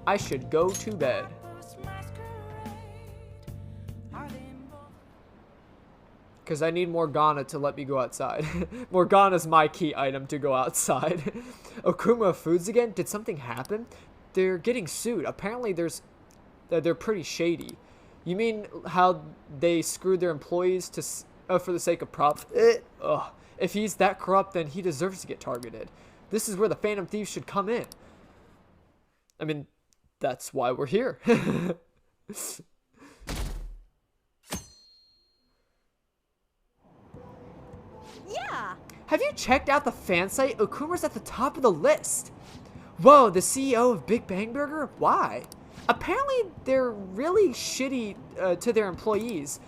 I should go to bed. Because I need Morgana to let me go outside. Morgana's my key item to go outside. Okumura Foods again? Did something happen? They're getting sued. Apparently they're pretty shady. You mean how they screwed their employees to for the sake of profit? Ugh. If he's that corrupt, then he deserves to get targeted. This is where the Phantom Thieves should come in. I mean, that's why we're here. Yeah. Have you checked out the fan site? Okumura's at the top of the list. Whoa, the CEO of Big Bang Burger? Why? Apparently, they're really shitty to their employees.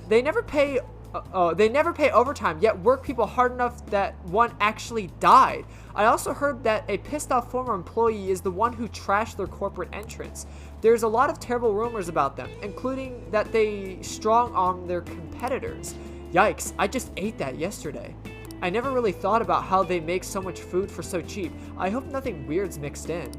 They never pay overtime, yet work people hard enough that one actually died. I also heard that a pissed off former employee is the one who trashed their corporate entrance. There's a lot of terrible rumors about them, including that they strong on their competitors. Yikes, I just ate that yesterday. I never really thought about how they make so much food for so cheap. I hope nothing weird's mixed in.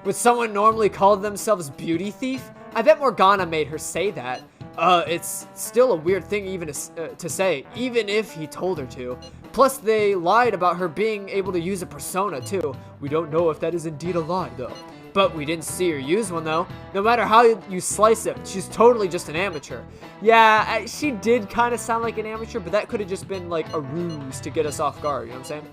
Would someone normally call themselves beauty thief? I bet Morgana made her say that. It's still a weird thing even to say, even if he told her to. Plus, they lied about her being able to use a persona, too. We don't know if that is indeed a lie, though. But we didn't see her use one, though. No matter how you slice it, she's totally just an amateur. Yeah, she did kind of sound like an amateur, but that could have just been, like, a ruse to get us off guard, you know what I'm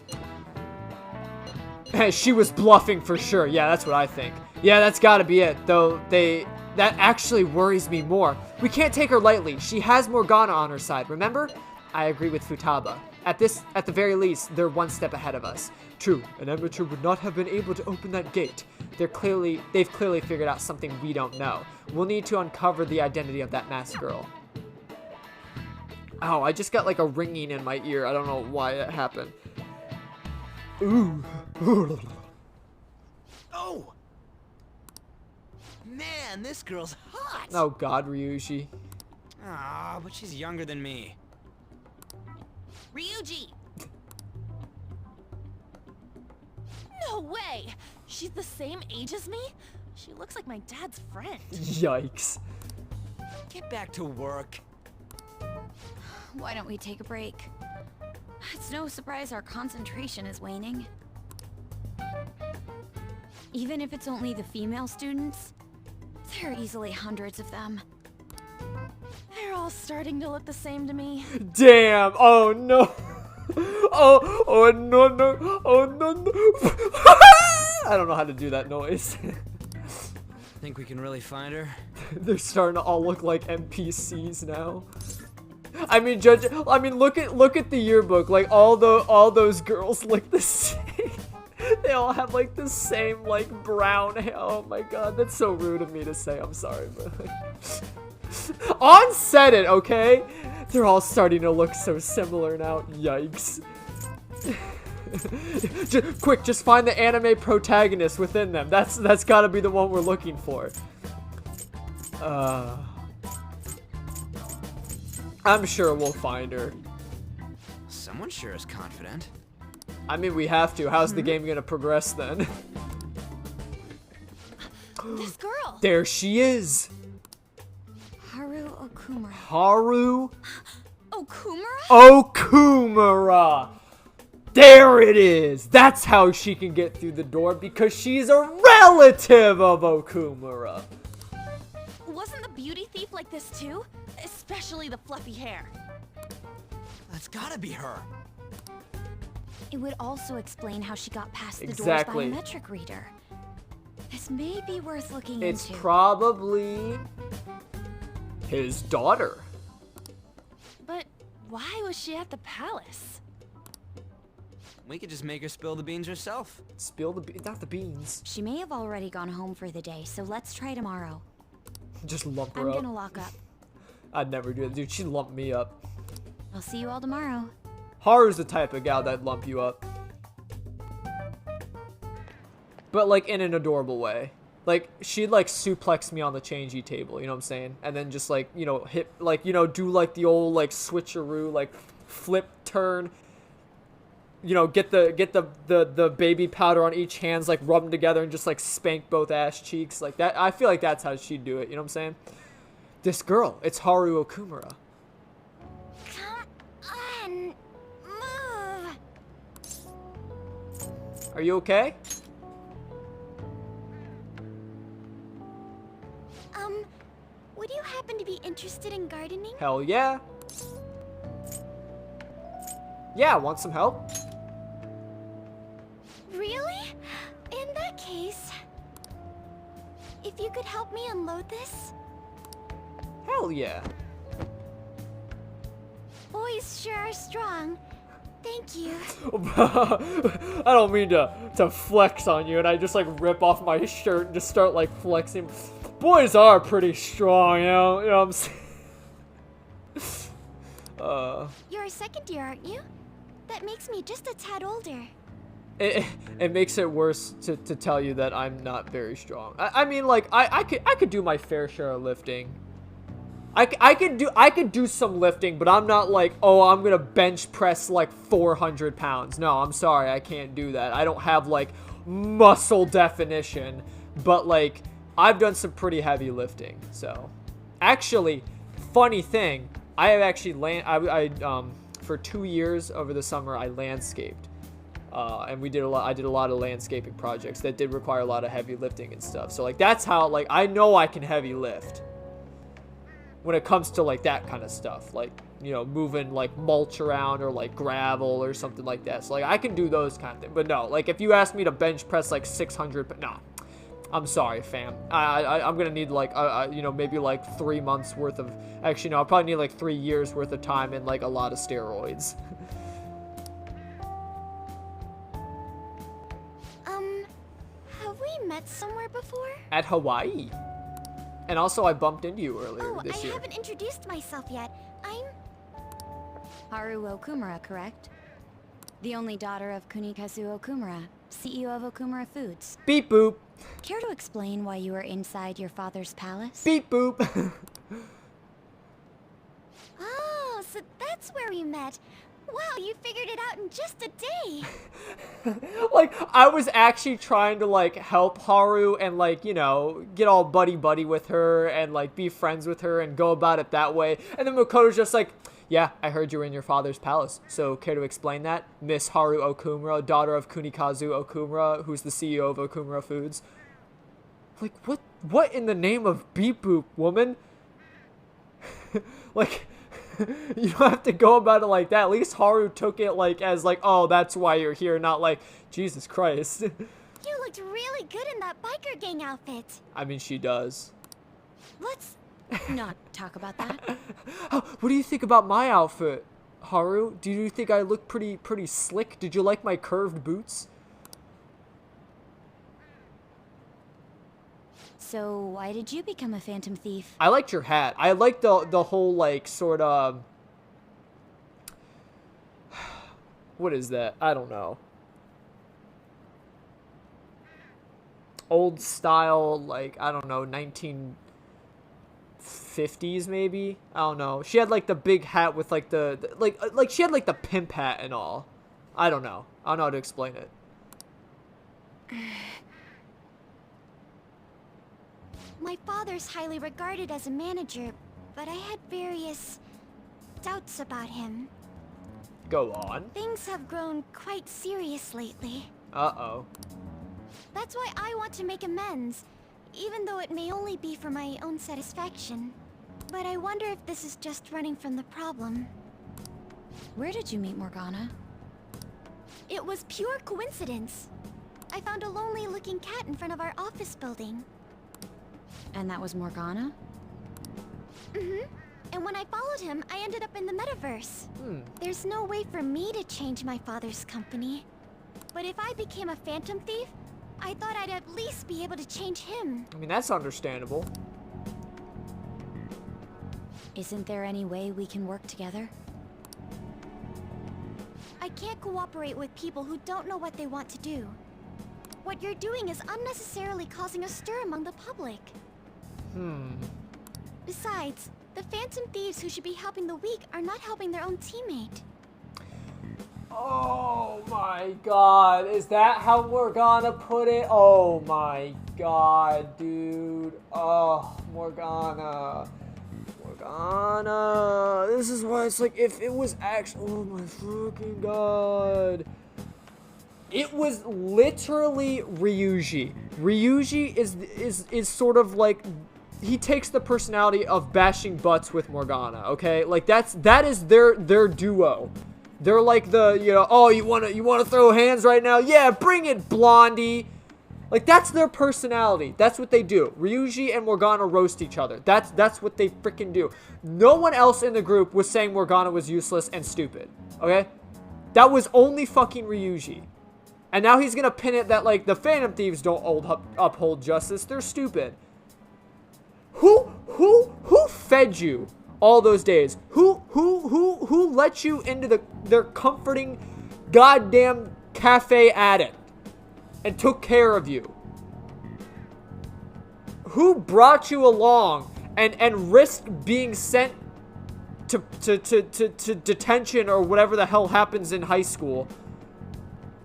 saying? She was bluffing for sure. Yeah, that's what I think. Yeah, that's gotta be it, though that actually worries me more. We can't take her lightly. She has Morgana on her side, remember? I agree with Futaba. At the very least, they're one step ahead of us. True, an amateur would not have been able to open that gate. They've clearly figured out something we don't know. We'll need to uncover the identity of that masked girl. Oh, I just got like a ringing in my ear. I don't know why that happened. Ooh. Oh! Man, this girl's hot! Oh god, Ryuji. Ah, but she's younger than me. Ryuji! No way! She's the same age as me? She looks like my dad's friend. Yikes. Get back to work. Why don't we take a break? It's no surprise our concentration is waning. Even if it's only the female students, there are easily hundreds of them. They're all starting to look the same to me. Damn! Oh no! Oh no! Oh no! I don't know how to do that noise. Think we can really find her? They're starting to all look like NPCs now. I mean, look at the yearbook. Like all those girls look the same. They all have like the same like brown hair. Oh my god, that's so rude of me to say. I'm sorry, but On said it, okay? They're all starting to look so similar now. Yikes. Just find the anime protagonist within them. That's gotta be the one we're looking for. I'm sure we'll find her. Someone sure is confident. I mean, we have to. How's the game gonna progress then? This girl! There she is! Haru Okumura. Haru Okumura? Okumura! There it is! That's how she can get through the door, because she's a relative of Okumura. Wasn't the beauty thief like this too? Especially the fluffy hair. That's gotta be her. It would also explain how she got past the Exactly. door's biometric reader. This may be worth looking It's into. probably his daughter. But why was she at the palace? We could just make her spill the beans herself. Spill not the beans. She may have already gone home for the day, so let's try tomorrow. Just lump her I'm up. gonna lock up. I'd never do that. Dude, she'd lump me up. I'll see you all tomorrow. Haru's the type of gal that'd lump you up. But like in an adorable way. Like she'd like suplex me on the changey table, you know what I'm saying? And then just like, you know, hit like, you know, do like the old like switcheroo, like flip turn. you know, get the baby powder on each hands, like rub them together and just like spank both ass cheeks like that. I feel like that's how she'd do it. You know what I'm saying? This girl, it's Haru Okumura. Come on, move. Are you okay? Would you happen to be interested in gardening? Hell yeah. Yeah, want some help? Really? In that case, if you could help me unload this? Hell yeah. Boys sure are strong. Thank you. I don't mean to flex on you, and I just like rip off my shirt and just start like flexing. Boys are pretty strong, you know what I'm saying? You're a second year, aren't you? That makes me just a tad older. It makes it worse to tell you that I'm not very strong. I mean, like I could do my fair share of lifting. I could do some lifting, but I'm not like, oh, I'm gonna bench press like 400 pounds. No, I'm sorry, I can't do that. I don't have like muscle definition, but like I've done some pretty heavy lifting. So, actually, funny thing, I have actually for 2 years over the summer I landscaped, and I did a lot of landscaping projects that did require a lot of heavy lifting and stuff. So like that's how like I know I can heavy lift when it comes to like that kind of stuff, like, you know, moving like mulch around or like gravel or something like that. So like I can do those kind of things. But no, like if you ask me to bench press like 600, no, I'm sorry, fam. I'm gonna need like you know, maybe like 3 months worth of, actually no, I'll probably need like 3 years worth of time and like a lot of steroids. Have we met somewhere before? At Hawaii. And also I bumped into you earlier this year. I haven't introduced myself yet. I'm Haru Okumura, correct? The only daughter of Kunikazu Okumura, CEO of Okumura Foods. Beep boop. Care to explain why you were inside your father's palace? Beep boop. Oh, so that's where we met. Wow, you figured it out in just a day. Like, I was actually trying to, like, help Haru and, like, you know, get all buddy-buddy with her and, like, be friends with her and go about it that way. And then Makoto's just like, yeah, I heard you were in your father's palace. So, care to explain that? Miss Haru Okumura, daughter of Kunikazu Okumura, who's the CEO of Okumura Foods. Like, what in the name of beep boop, woman? Like, you don't have to go about it like that. At least Haru took it like as like, oh, that's why you're here, not like, Jesus Christ. You looked really good in that biker gang outfit. I mean, she does. Let's not talk about that. What do you think about my outfit, Haru? Do you think I look pretty slick? Did you like my curved boots? So why did you become a phantom thief? I liked your hat. I liked the whole like sort of, what is that? I don't know. Old style, like, I don't know, 1950s maybe. I don't know. She had like the big hat with like the like she had like the pimp hat and all. I don't know. I don't know how to explain it. My father's highly regarded as a manager, but I had various doubts about him. Go on. Things have grown quite serious lately. Uh-oh. That's why I want to make amends, even though it may only be for my own satisfaction. But I wonder if this is just running from the problem. Where did you meet Morgana? It was pure coincidence. I found a lonely-looking cat in front of our office building. And that was Morgana? Mm-hmm. And when I followed him, I ended up in the metaverse. There's no way for me to change my father's company. But if I became a phantom thief, I thought I'd at least be able to change him. I mean, that's understandable. Isn't there any way we can work together? I can't cooperate with people who don't know what they want to do. What you're doing is unnecessarily causing a stir among the public. Besides, the phantom thieves who should be helping the weak are not helping their own teammate. Oh my god. Is that how Morgana put it? Oh my god, dude. Oh, Morgana. Morgana. This is why it's like, if it was actually... Oh my fucking god. It was literally Ryuji. Ryuji is sort of like... He takes the personality of bashing butts with Morgana, okay? Like, that is their duo. They're like the, you know, oh, you wanna throw hands right now? Yeah, bring it, Blondie. Like, that's their personality. That's what they do. Ryuji and Morgana roast each other. That's what they freaking do. No one else in the group was saying Morgana was useless and stupid, okay? That was only fucking Ryuji. And now he's gonna pin it that, like, the Phantom Thieves don't uphold justice. They're stupid. Who fed you all those days? Who let you into their comforting goddamn cafe addict and took care of you? Who brought you along and risked being sent to detention or whatever the hell happens in high school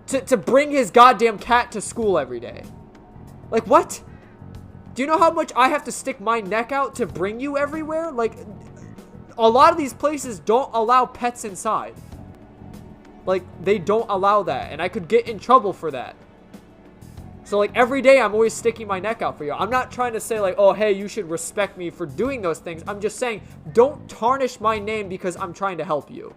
to bring his goddamn cat to school every day? Like, what? Do you know how much I have to stick my neck out to bring you everywhere? Like, a lot of these places don't allow pets inside. Like, they don't allow that, and I could get in trouble for that. So, like, every day I'm always sticking my neck out for you. I'm not trying to say, like, oh, hey, you should respect me for doing those things. I'm just saying, don't tarnish my name because I'm trying to help you.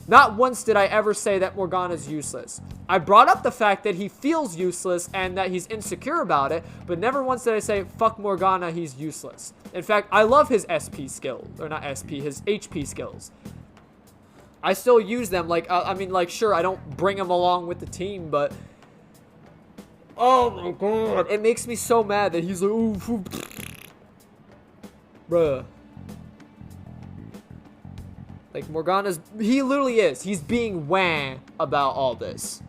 Not once did I ever say that Morgana's useless. I brought up the fact that he feels useless and that he's insecure about it, but never once did I say, fuck Morgana, he's useless. In fact, I love his SP skills, or not SP, his HP skills. I still use them, like, I mean, like, sure, I don't bring him along with the team, but... Oh my god, it makes me so mad that he's like, ooh, bruh. Like, Morgana's... He literally is. He's being wah about all this.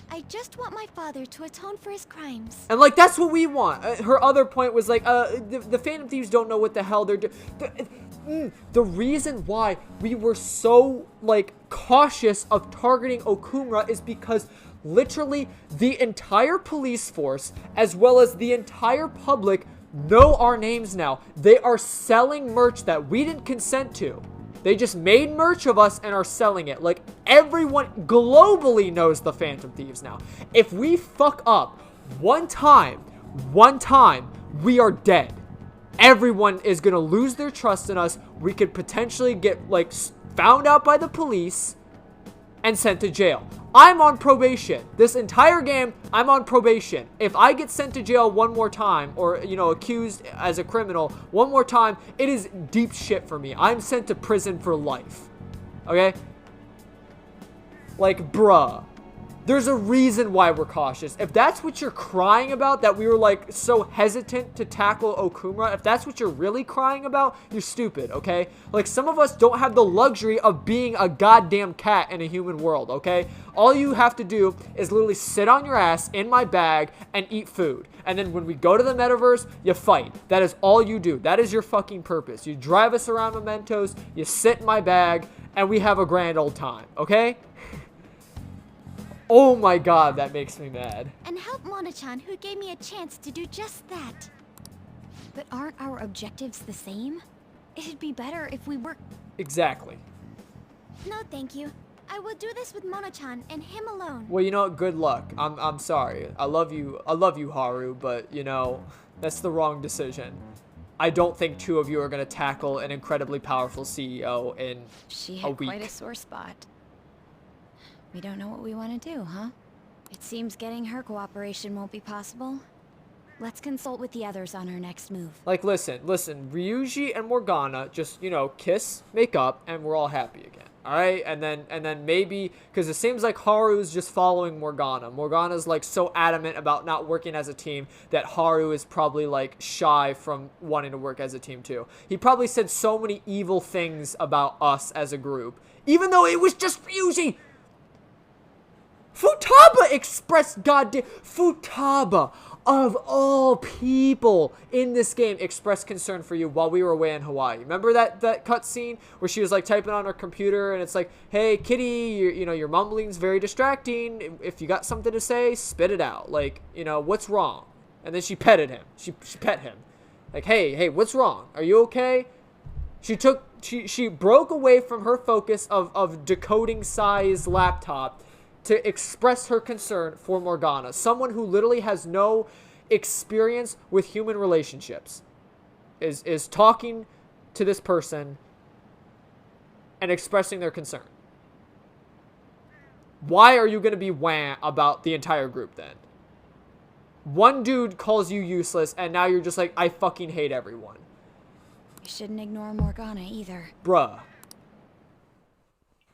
I just want my father to atone for his crimes. And, like, that's what we want. Her other point was, like, the Phantom Thieves don't know what the hell they're doing. The reason why we were so, like, cautious of targeting Okumura is because literally the entire police force, as well as the entire public, know our names now. They are selling merch that we didn't consent to. They just made merch of us and are selling it. Like, everyone globally knows the Phantom Thieves now. If we fuck up one time, we are dead. Everyone is gonna lose their trust in us. We could potentially get, like, found out by the police and sent to jail. I'm on probation. This entire game, I'm on probation. If I get sent to jail one more time, or, you know, accused as a criminal one more time, it is deep shit for me. I'm sent to prison for life. Okay? Like, bruh. There's a reason why we're cautious. If that's what you're crying about, that we were, like, so hesitant to tackle Okumura, if that's what you're really crying about, you're stupid, okay? Like, some of us don't have the luxury of being a goddamn cat in a human world, okay? All you have to do is literally sit on your ass in my bag and eat food. And then when we go to the metaverse, you fight. That is all you do. That is your fucking purpose. You drive us around mementos, you sit in my bag, and we have a grand old time, okay? Oh my god, that makes me mad. And help Mona-chan, who gave me a chance to do just that. But aren't our objectives the same? It'd be better if we were... Exactly. No, thank you. I will do this with Mona-chan and him alone. Well, you know what? Good luck. I'm sorry. I love you, Haru, but, you know, that's the wrong decision. I don't think two of you are going to tackle an incredibly powerful CEO in a week. She had quite a sore spot. We don't know what we want to do, huh? It seems getting her cooperation won't be possible. Let's consult with the others on our next move. Like, listen, Ryuji and Morgana just, you know, kiss, make up, and we're all happy again. Alright? And then maybe, because it seems like Haru's just following Morgana. Morgana's, like, so adamant about not working as a team that Haru is probably, like, shy from wanting to work as a team, too. He probably said so many evil things about us as a group. Even though it was just Ryuji! Futaba expressed goddamn Futaba of all people in this game expressed concern for you while we were away in Hawaii. Remember that cutscene where she was like typing on her computer and it's like, "Hey, kitty, your mumbling's very distracting. If you got something to say, spit it out. Like, what's wrong?" And then she petted him. She pet him. Like, hey, what's wrong? Are you okay? She broke away from her focus of decoding Sai's laptop to express her concern for Morgana, someone who literally has no experience with human relationships, is talking to this person and expressing their concern. Why are you going to be wah about the entire group then? One dude calls you useless and now you're just like, I fucking hate everyone. You shouldn't ignore Morgana either. Bruh.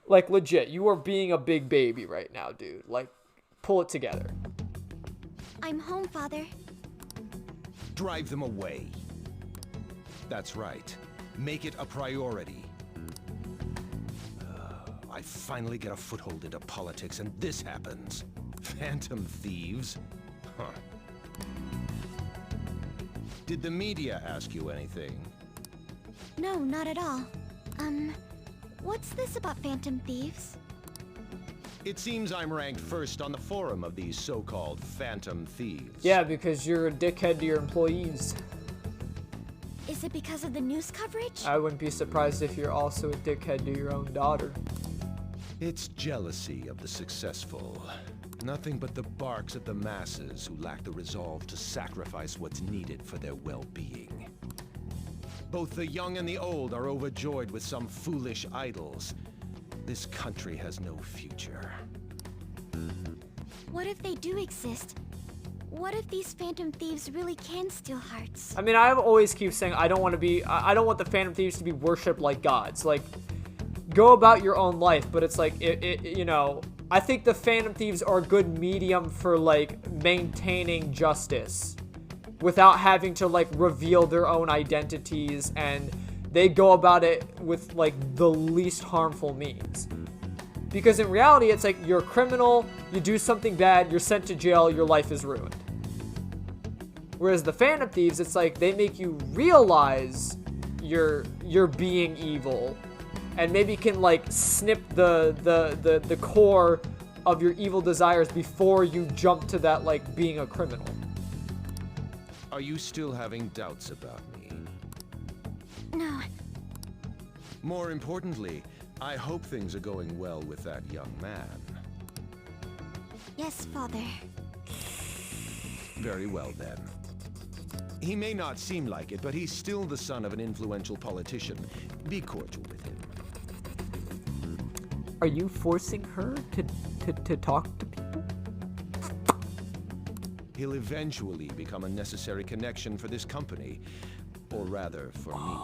Like, legit, you are being a big baby right now, dude. Like, pull it together. I'm home, Father. Drive them away. That's right. Make it a priority. I finally get a foothold into politics and this happens. Phantom thieves? Huh. Did the media ask you anything? No, not at all. What's this about phantom thieves? It seems I'm ranked first on the forum of these so-called phantom thieves. Yeah, because you're a dickhead to your employees. Is it because of the news coverage? I wouldn't be surprised if you're also a dickhead to your own daughter. It's jealousy of the successful. Nothing but the barks of the masses who lack the resolve to sacrifice what's needed for their well-being. Both the young and the old are overjoyed with some foolish idols. This country has no future. What if they do exist? What if these phantom thieves really can steal hearts? I mean, I always keep saying I don't want the Phantom Thieves to be worshipped like gods. Like, go about your own life, but it's like, I think the Phantom Thieves are a good medium for, like, maintaining justice without having to, like, reveal their own identities, and they go about it with, like, the least harmful means. Because in reality, it's like, you're a criminal, you do something bad, you're sent to jail, your life is ruined. Whereas the Phantom Thieves, it's like, they make you realize you're being evil, and maybe can, like, snip the core of your evil desires before you jump to that, like, being a criminal. Are you still having doubts about me? No. More importantly, I hope things are going well with that young man. Yes, Father. Very well then. He may not seem like it, but he's still the son of an influential politician. Be cordial with him. Are you forcing her to talk to people? He'll eventually become a necessary connection for this company. Or rather, for me.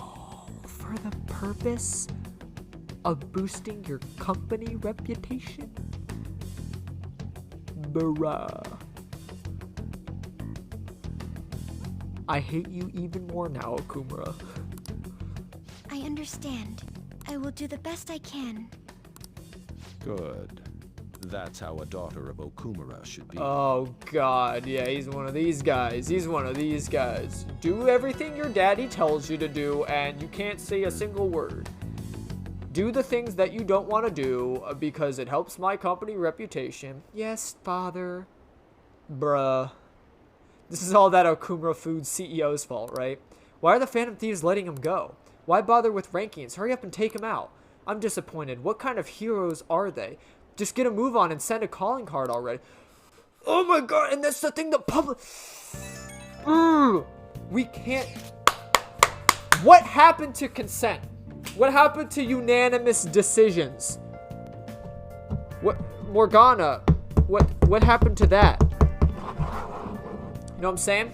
For the purpose of boosting your company reputation? Bruh. I hate you even more now, Okumura. I understand. I will do the best I can. Good. That's how a daughter of Okumura should be. Oh god, yeah, he's one of these guys. He's one of these guys. Do everything your daddy tells you to do, and you can't say a single word. Do the things that you don't want to do, because it helps my company reputation. Yes, father. Bruh. This is all that Okumura Foods CEO's fault, right? Why are the Phantom Thieves letting him go? Why bother with rankings? Hurry up and take him out. I'm disappointed. What kind of heroes are they? Just get a move on and send a calling card already. Oh my god, and that's the thing the public... We can't... What happened to consent? What happened to unanimous decisions? What... Morgana, what happened to that? You know what I'm saying?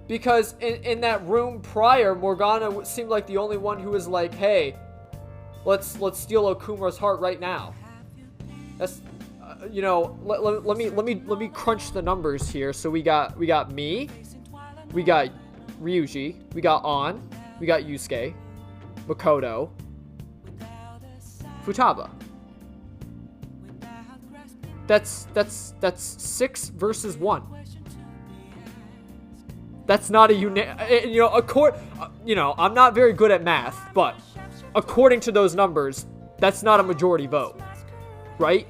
Because in that room prior, Morgana seemed like the only one who was like, hey, let's steal Okumura's heart right now. That's, let me crunch the numbers here. So we got me, we got Ryuji, we got An, we got Yusuke, Makoto, Futaba. That's 6 versus 1. That's not a you know, I'm not very good at math, but according to those numbers, that's not a majority vote, right?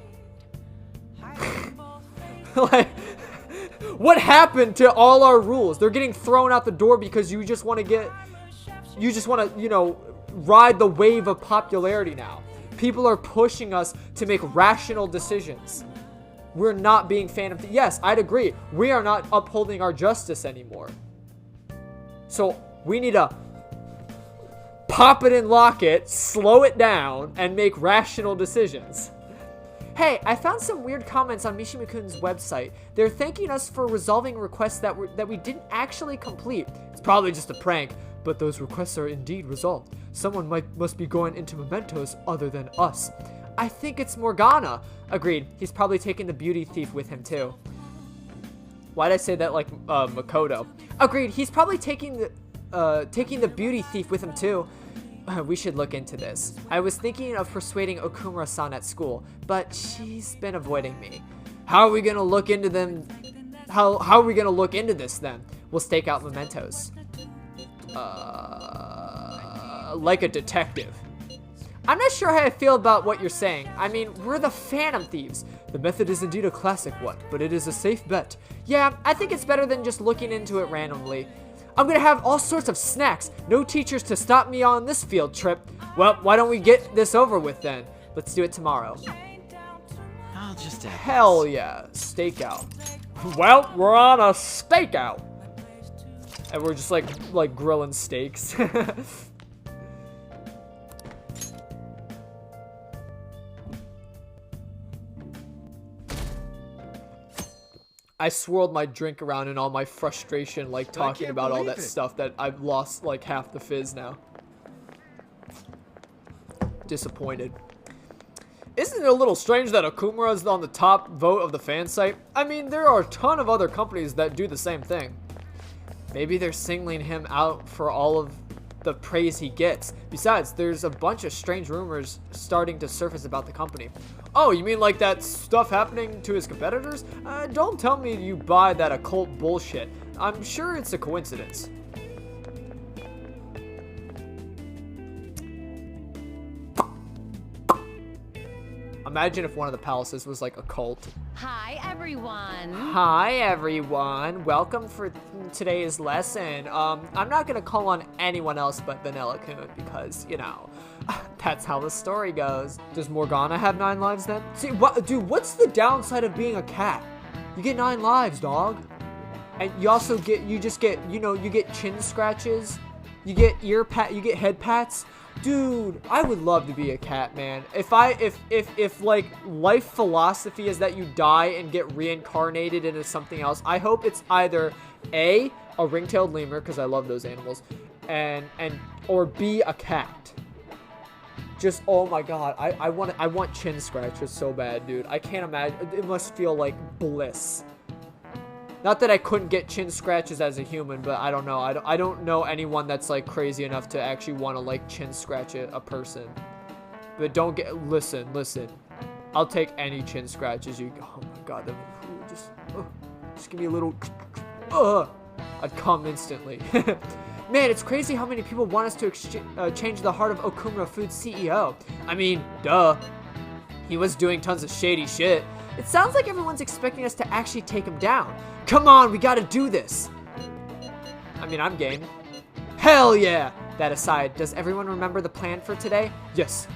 Like, what happened to all our rules? They're getting thrown out the door because you just want to, you know, ride the wave of popularity now. People are pushing us to make rational decisions. We're not being yes, I'd agree. We are not upholding our justice anymore. So we need to pop it and lock it, slow it down, and make rational decisions. Hey, I found some weird comments on Mishima-kun's website. They're thanking us for resolving requests that we didn't actually complete. It's probably just a prank, but those requests are indeed resolved. Someone must be going into mementos other than us. I think it's Morgana. Agreed. He's probably taking the beauty thief with him too. Why'd I say that like Makoto? Agreed. He's probably taking the beauty thief with him too. We should look into this. I was thinking of persuading Okumura-san at school, but she's been avoiding me. How are we gonna look into them? How are we gonna look into this then? We'll stake out mementos. Like a detective. I'm not sure how I feel about what you're saying. I mean, we're the Phantom Thieves. The method is indeed a classic one, but it is a safe bet. Yeah, I think it's better than just looking into it randomly. I'm gonna have all sorts of snacks. No teachers to stop me on this field trip. Well, why don't we get this over with then? Let's do it tomorrow. I'll just Hell yeah, stakeout. Well, we're on a stakeout. And we're just like grilling steaks. I swirled my drink around in all my frustration, like talking about all that stuff that I've lost like half the fizz now. Disappointed. Isn't it a little strange that Okumura is on the top vote of the fan site? I mean, there are a ton of other companies that do the same thing. Maybe they're singling him out for all of the praise he gets. Besides, there's a bunch of strange rumors starting to surface about the company. Oh, you mean like that stuff happening to his competitors? Don't tell me you buy that occult bullshit. I'm sure it's a coincidence. Imagine if one of the palaces was like a cult. Hi, everyone. Hi, everyone. Welcome for today's lesson. I'm not gonna call on anyone else but Vanilla-kun because, you know, that's how the story goes. Does Morgana have 9 lives then? See, dude, what's the downside of being a cat? You get 9 lives, dog. And you also get, you get chin scratches. You get you get head pats. Dude, I would love to be a cat, man. If like life philosophy is that you die and get reincarnated into something else, I hope it's either A, a ring-tailed lemur, because I love those animals, or B, a cat. Just, oh my god, I want chin scratches so bad, dude. I can't imagine. It must feel like bliss. Not that I couldn't get chin scratches as a human, but I don't know. I don't know anyone that's like crazy enough to actually want to like chin scratch a person. But don't get, listen. I'll take any chin scratches you, oh my god, that would just give me a little, I'd come instantly. Man, it's crazy how many people want us to change the heart of Okumura Food's CEO. I mean, duh. He was doing tons of shady shit. It sounds like everyone's expecting us to actually take him down. Come on, we gotta do this. I mean, I'm game. Hell yeah! That aside, does everyone remember the plan for today? Yes,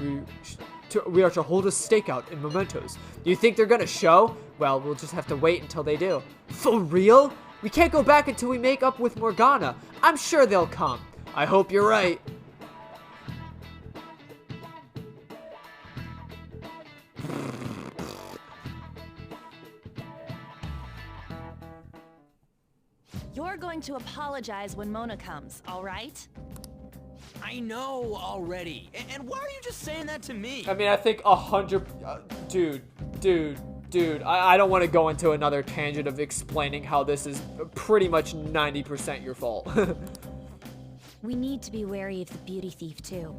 we are to hold a stakeout in mementos. Do you think they're gonna show? Well, we'll just have to wait until they do. For real? We can't go back until we make up with Morgana. I'm sure they'll come. I hope you're right. You're going to apologize when Mona comes, all right? I know already. And why are you just saying that to me? I mean, I think 100... Dude, I don't want to go into another tangent of explaining how this is pretty much 90% your fault. We need to be wary of the beauty thief, too.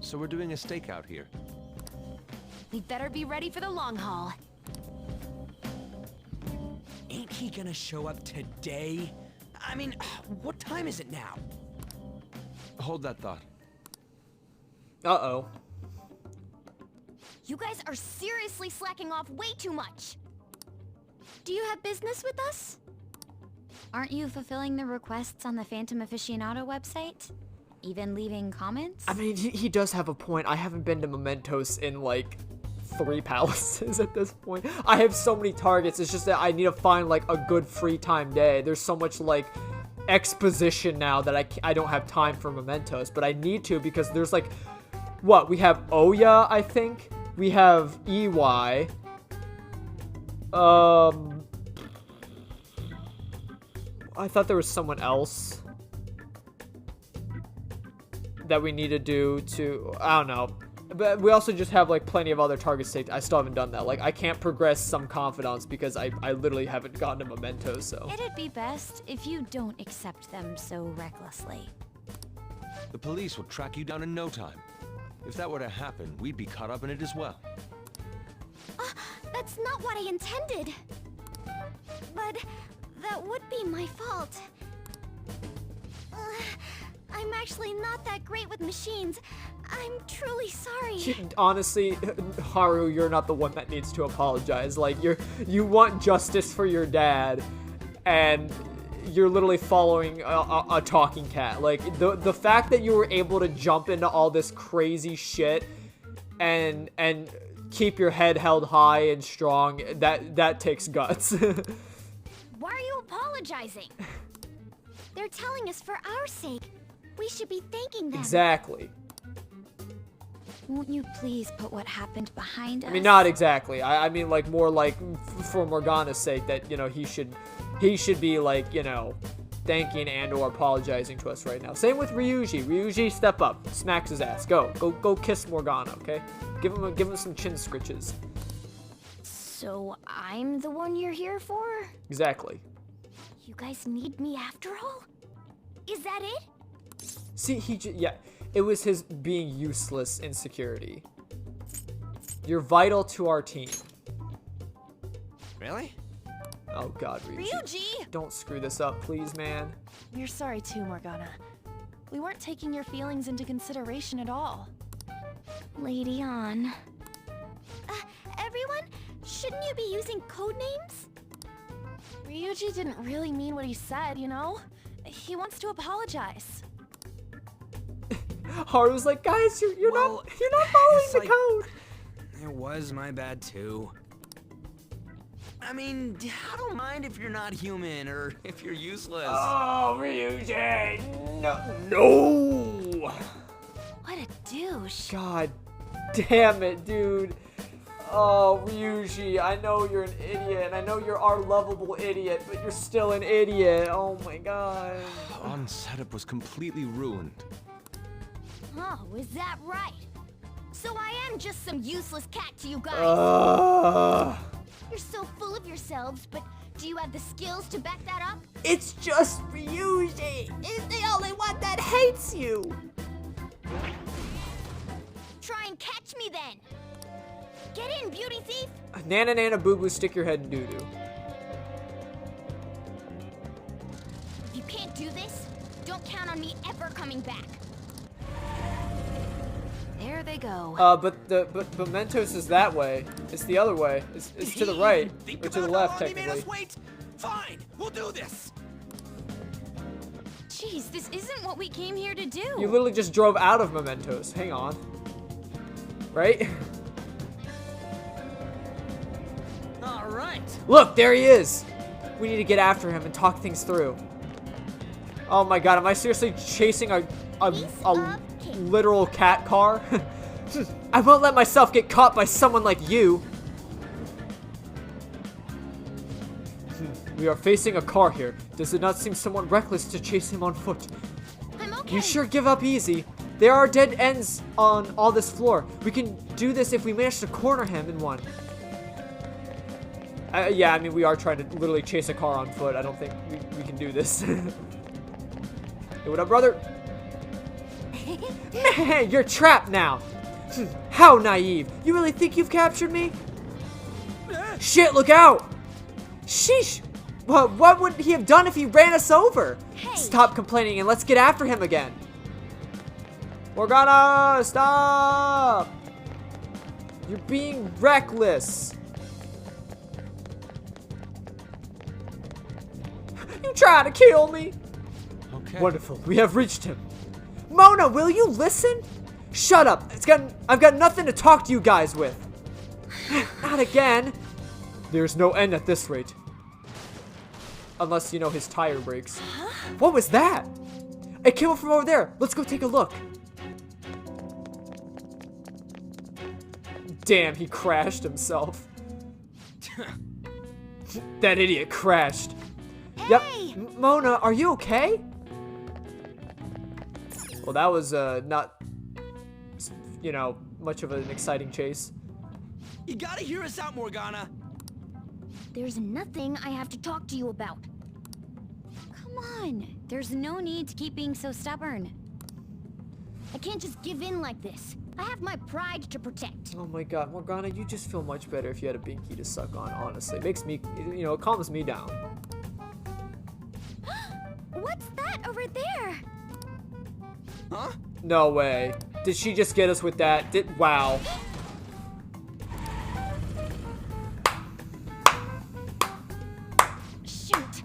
So we're doing a stakeout here. We'd better be ready for the long haul. he gonna show up today? I mean, what time is it now? Hold that thought. Uh-oh. You guys are seriously slacking off way too much. Do you have business with us? Aren't you fulfilling the requests on the Phantom Aficionado website? Even leaving comments? I mean, he does have a point. I haven't been to Mementos in, like, 3 palaces at this point. I have so many targets. It's just that I need to find, like, a good free time day. There's so much, like, exposition now that I don't have time for Mementos. But I need to because there's, like, what? We have Oya, I think. We have EY. I thought there was someone else that we need to do to, I don't know. But we also just have like plenty of other targets to take. I still haven't done that. Like I can't progress some confidants because I literally haven't gotten a memento, so. It'd be best if you don't accept them so recklessly. The police will track you down in no time. If that were to happen, we'd be caught up in it as well. That's not what I intended. But that would be my fault. I'm actually not that great with machines. I'm truly sorry. Honestly, Haru, you're not the one that needs to apologize. Like you want justice for your dad, and you're literally following a talking cat. Like the fact that you were able to jump into all this crazy shit and keep your head held high and strong, that takes guts. Why are you apologizing? They're telling us for our sake. We should be thanking them. Exactly. Won't you please put what happened behind us? I mean, not exactly. I mean, like, more like for Morgana's sake, that, you know, he should be, like, you know, thanking and or apologizing to us right now. Same with Ryuji. Ryuji, step up. Smacks his ass. Go kiss Morgana, okay? Give him some chin scritches. So I'm the one you're here for? Exactly. You guys need me after all? Is that it? See, yeah, it was his being useless insecurity. You're vital to our team. Really? Oh God, Ryuji. Ryuji! Don't screw this up, please, man. We're sorry too, Morgana. We weren't taking your feelings into consideration at all. Lady on. Everyone, shouldn't you be using code names? Ryuji didn't really mean what he said, you know? He wants to apologize. Haru's like, guys, you're Well, not following it's the like- code. It was my bad too. I mean, I don't mind if you're not human or if you're useless. Oh, Ryuji, no. What a douche. God damn it, dude. Oh, Ryuji, I know you're an idiot, and I know you're our lovable idiot, but you're still an idiot. Oh my God. On setup was completely ruined. Oh, is that right? So I am just some useless cat to you guys. You're so full of yourselves, but do you have the skills to back that up? It's just Ryuji. He's the only one that hates you. Try and catch me then. Get in, beauty thief. Nana Nana Boo Boo, stick your head in doo doo. If you can't do this, don't count on me ever coming back. There they go. But Mementos is that way. It's the other way. It's to the right, Think or to the about left, how long he made technically. us wait? Fine, we'll do this. Jeez, this isn't what we came here to do. You literally just drove out of Mementos. Hang on. Right? All right. Look, there he is. We need to get after him and talk things through. Oh my God, am I seriously chasing a literal cat car? I won't let myself get caught by someone like you. We are facing a car here. Does it not seem somewhat reckless to chase him on foot? I'm okay. You sure give up easy. There are dead ends on all this floor. We can do this if we manage to corner him in one. Yeah, I mean, we are trying to literally chase a car on foot. I don't think we can do this. Hey, what up, brother? Man, you're trapped now. How naive. You really think you've captured me? Shit, look out. Sheesh. What would he have done if he ran us over? Hey. Stop complaining and let's get after him again. Morgana, stop! You're being reckless. You trying to kill me? Okay. Wonderful, we have reached him. Mona, will you listen? Shut up. I've got nothing to talk to you guys with. Not again. There's no end at this rate. Unless, you know, his tire breaks. What was that? It came up from over there. Let's go take a look. Damn, he crashed himself. That idiot crashed. Yep. Mona, are you okay? Well, that was not, you know, much of an exciting chase. You gotta hear us out, Morgana. There's nothing I have to talk to you about. Come on. There's no need to keep being so stubborn. I can't just give in like this. I have my pride to protect. Oh my god, Morgana, you just feel much better if you had a binky to suck on, honestly. It makes me, you know, it calms me down. What's that over there? Huh? No way. Did she just get us with that? Wow. Shoot.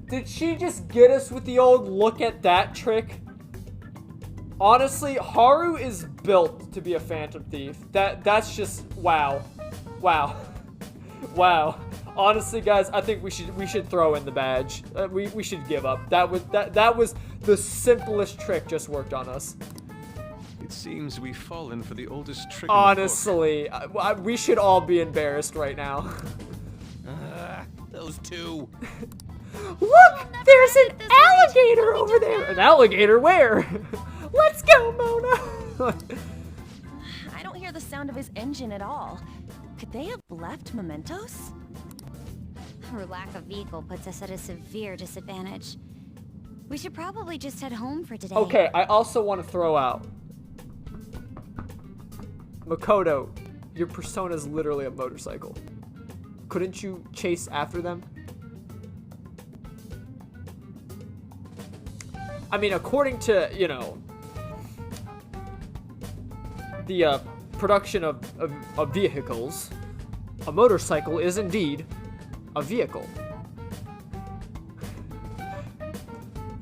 Did she just get us with the old look at that trick? Honestly, Haru is built to be a Phantom Thief. That's just wow. Wow. Wow. Honestly, guys, I think we should throw in the badge. We should give up. That was the simplest trick just worked on us. It seems we've fallen for the oldest trick. Honestly, we should all be embarrassed right now. Those two. Look, there's an alligator over there. An alligator where? Let's go, Mona. I don't hear the sound of his engine at all. Could they have left mementos? Her lack of vehicle puts us at a severe disadvantage. We should probably just head home for today. Okay, I also want to throw out. Makoto, your persona is literally a motorcycle. Couldn't you chase after them? I mean, according to, you know, the production of vehicles, a motorcycle is indeed a vehicle.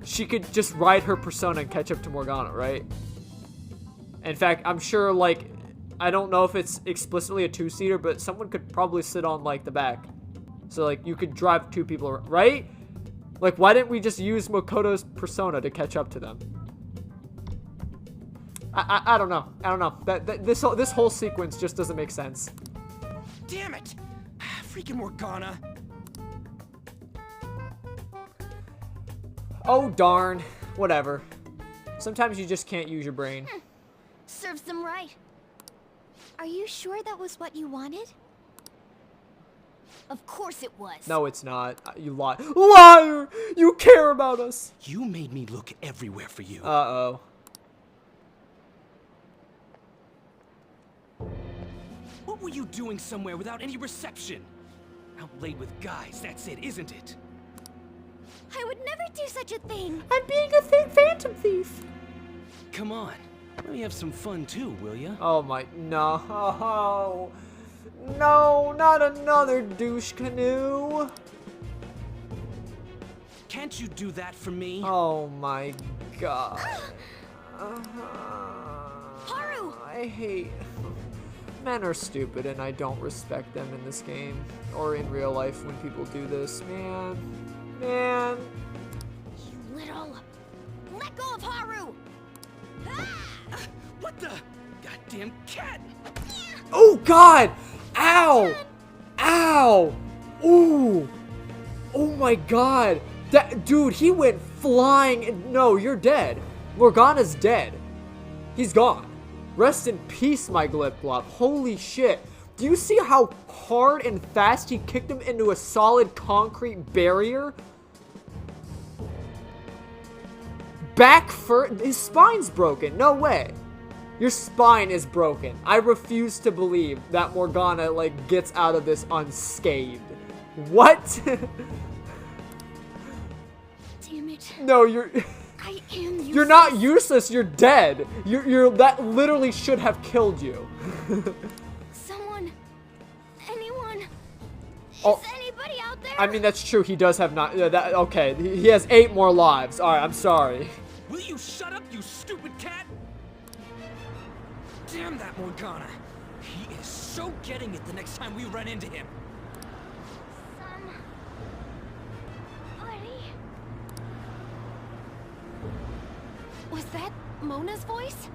She could just ride her persona and catch up to Morgana, right? In fact, I'm sure, like, I don't know if it's explicitly a two-seater, but someone could probably sit on, like, the back. So, like, you could drive two people, right? Like, why didn't we just use Makoto's persona to catch up to them? I don't know. I don't know. This whole sequence just doesn't make sense. Damn it! Freaking Morgana. Oh, darn. Whatever. Sometimes you just can't use your brain. Serves them right. Are you sure that was what you wanted? Of course it was. No, it's not. You lie. Liar! You care about us! You made me look everywhere for you. Uh-oh. What were you doing somewhere without any reception? Out late with guys, that's it, isn't it? I would never do such a thing. I'm being a Phantom Thief. Come on. Let me have some fun too, will ya? Oh my, no. No, not another douche canoe. Can't you do that for me? Oh my god. Haru! I hate... Men are stupid and I don't respect them in this game. Or in real life when people do this. Man. Man. You little... Let go of Haru! What the? Goddamn cat! Oh god! Ow! Ow! Ooh! Oh my god! That dude, he went flying and no, you're dead. Morgana's dead. He's gone. Rest in peace, my Glip-Glop. Holy shit. Do you see how hard and fast he kicked him into a solid concrete barrier? Back first. His spine's broken. No way. Your spine is broken. I refuse to believe that Morgana, like, gets out of this unscathed. What? Damn it. No, you're... I am useless. You're not useless, you're dead. You're that literally should have killed you. Someone. Anyone. Oh. Is anybody out there? I mean, that's true. He does have not... okay, he has 8 more lives. Alright, I'm sorry. Will you shut up, you stupid cat? Damn that Morgana. He is so getting it the next time we run into him. Was that Mona's voice?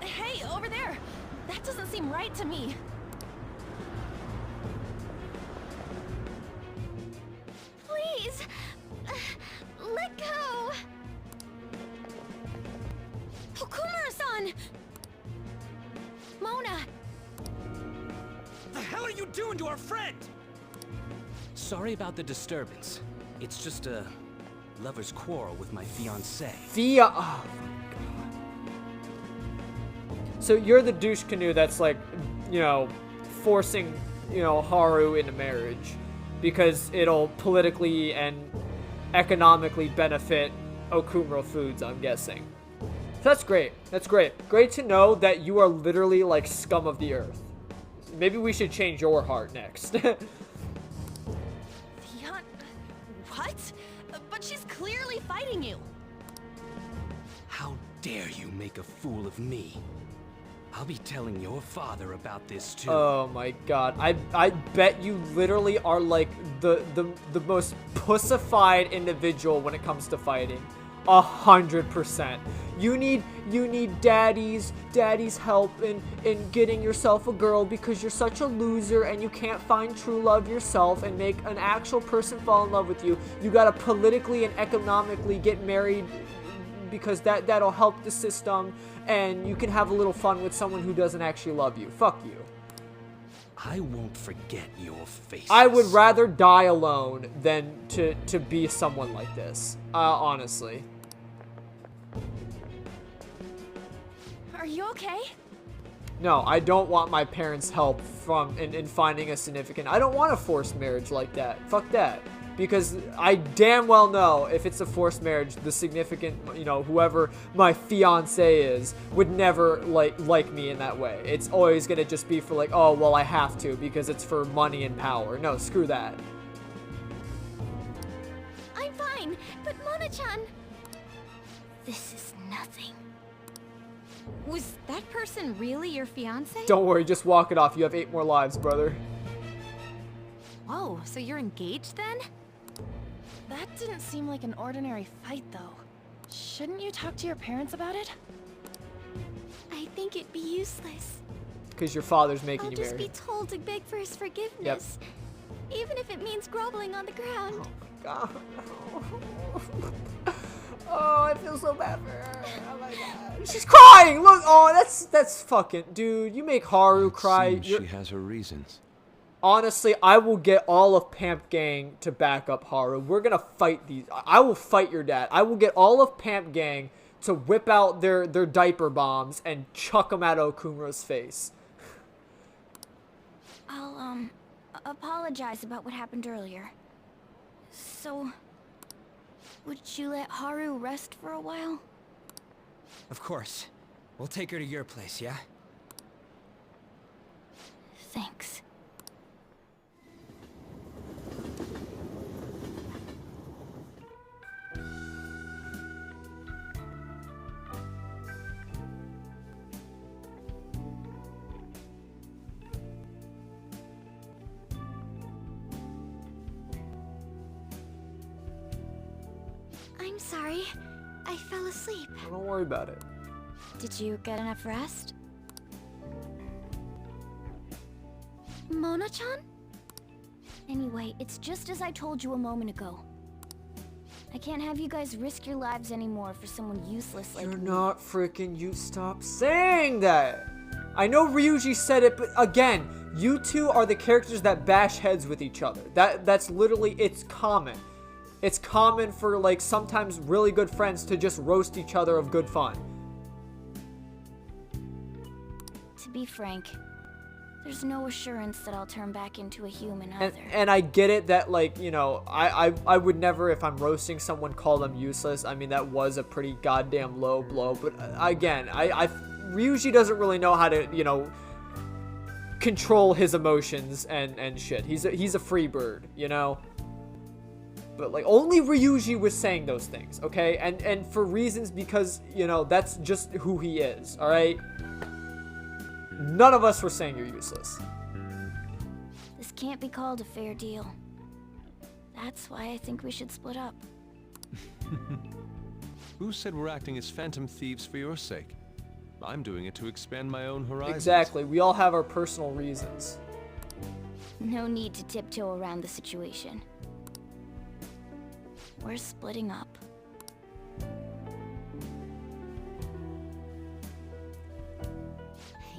Hey, over there! That doesn't seem right to me. Please. Let go. Okumura-san! Mona! What the hell are you doing to our friend? Sorry about the disturbance. It's just a lover's quarrel with my fiancée. Oh my god. So you're the douche canoe that's like, you know, forcing, you know, Haru into marriage because it'll politically and economically benefit Okumura Foods, I'm guessing. So that's great. That's great. Great to know that you are literally like scum of the earth. Maybe we should change your heart next. What? But she's clearly fighting you. How dare you make a fool of me? I'll be telling your father about this too. Oh my god. I bet you literally are like the most pussified individual when it comes to fighting. 100%. You need daddy's help in getting yourself a girl because you're such a loser and you can't find true love yourself and make an actual person fall in love with you. You gotta politically and economically get married because that'll help the system and you can have a little fun with someone who doesn't actually love you. Fuck you. I won't forget your face. I would rather die alone than to be someone like this. Honestly. Are you okay? No, I don't want my parents' help in finding a significant... I don't want a forced marriage like that. Fuck that. Because I damn well know if it's a forced marriage, the significant, you know, whoever my fiance is would never like me in that way. It's always gonna just be for like, oh, well, I have to because it's for money and power. No, screw that. I'm fine, but Mona-chan... This is nothing. Was that person really your fiancé? Don't worry, just walk it off. You have 8 more lives, brother. Whoa, so you're engaged then? That didn't seem like an ordinary fight, though. Shouldn't you talk to your parents about it? I think it'd be useless. Because your father's making I'll you just marry. be told to beg for his forgiveness. Even if it means groveling on the ground. God. Oh, I feel so bad for her. Oh my god. She's crying! Look! Oh, that's fucking... Dude, you make Haru cry. Seems she has her reasons. Honestly, I will get all of Pamp Gang to back up Haru. We're gonna fight these. I will fight your dad. I will get all of Pamp Gang to whip out their diaper bombs and chuck them at Okumura's face. I'll, apologize about what happened earlier. So, would you let Haru rest for a while? Of course. We'll take her to your place, yeah? Thanks. I'm sorry. I fell asleep. Don't worry about it. Did you get enough rest? Mona-chan? Anyway, it's just as I told you a moment ago. I can't have you guys risk your lives anymore for someone useless like You're me. not freaking you. Stop saying that. I know Ryuji said it, but again, you two are the characters that bash heads with each other. That's literally, it's common. It's common for, like, sometimes really good friends to just roast each other of good fun. be frank, there's no assurance that I'll turn back into a human either. And I get it that, like, you know, I would never, if I'm roasting someone, call them useless. I mean, that was a pretty goddamn low blow. But again, Ryuji doesn't really know how to, you know, control his emotions and shit. He's a free bird, you know? But, like, only Ryuji was saying those things, okay? And for reasons because, you know, that's just who he is, alright? None of us were saying you're useless. This can't be called a fair deal. That's why I think we should split up. Who said we're acting as phantom thieves for your sake? I'm doing it to expand my own horizons. Exactly. We all have our personal reasons. No need to tiptoe around the situation. We're splitting up.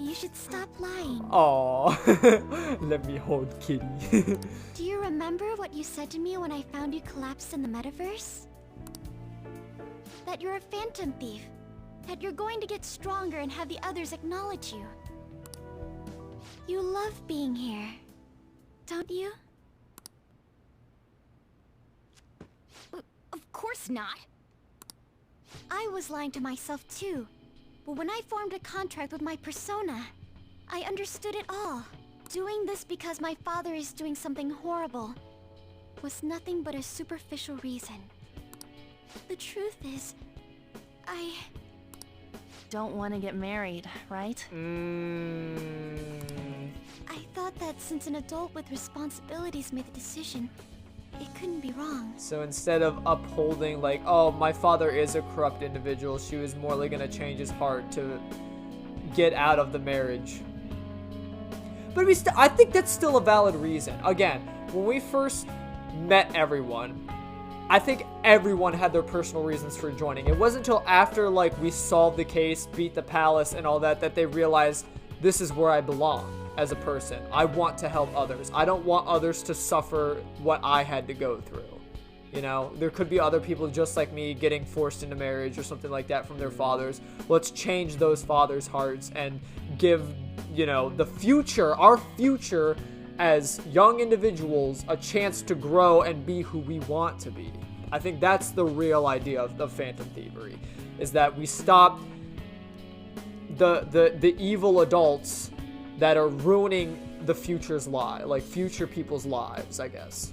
You should stop lying. Aww. Let me hold Kitty. Do you remember what you said to me when I found you collapsed in the metaverse? That you're a phantom thief. That you're going to get stronger and have the others acknowledge you. You love being here, don't you? Of course not. I was lying to myself too. But when I formed a contract with my persona, I understood it all. Doing this because my father is doing something horrible was nothing but a superficial reason. The truth is, I Don't want to get married, right? I thought that since an adult with responsibilities made the decision, it couldn't be wrong. So instead of upholding, like, oh, my father is a corrupt individual, she was more like gonna change his heart to get out of the marriage. But I think that's still a valid reason. Again, when we first met everyone, I think everyone had their personal reasons for joining. It wasn't until after, like, we solved the case, beat the palace and all that, that they realized this is where I belong as a person. I want to help others. I don't want others to suffer what I had to go through. You know, there could be other people just like me getting forced into marriage or something like that from their fathers. Let's change those fathers' hearts and give, you know, the future, our future as young individuals, a chance to grow and be who we want to be. I think that's the real idea of Phantom Thievery, is that we stop the evil adults that are ruining the future's life, like future people's lives, I guess.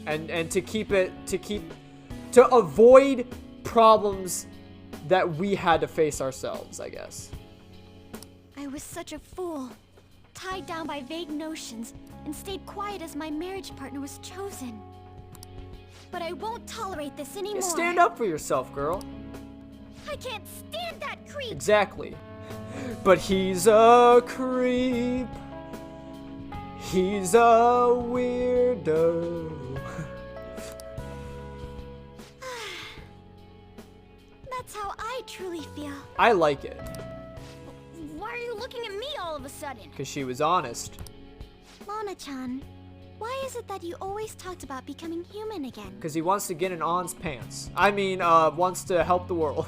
And to avoid problems that we had to face ourselves, I guess. I was such a fool, tied down by vague notions, and stayed quiet as my marriage partner was chosen. But I won't tolerate this anymore. Stand up for yourself, girl. I can't stand that creep. Exactly. But he's a creep. He's a weirdo. That's how I truly feel. I like it. Why are you looking at me all of a sudden? Because she was honest. Mona-chan, why is it that you always talked about becoming human again? Because he wants to get in On's pants. I mean, wants to help the world.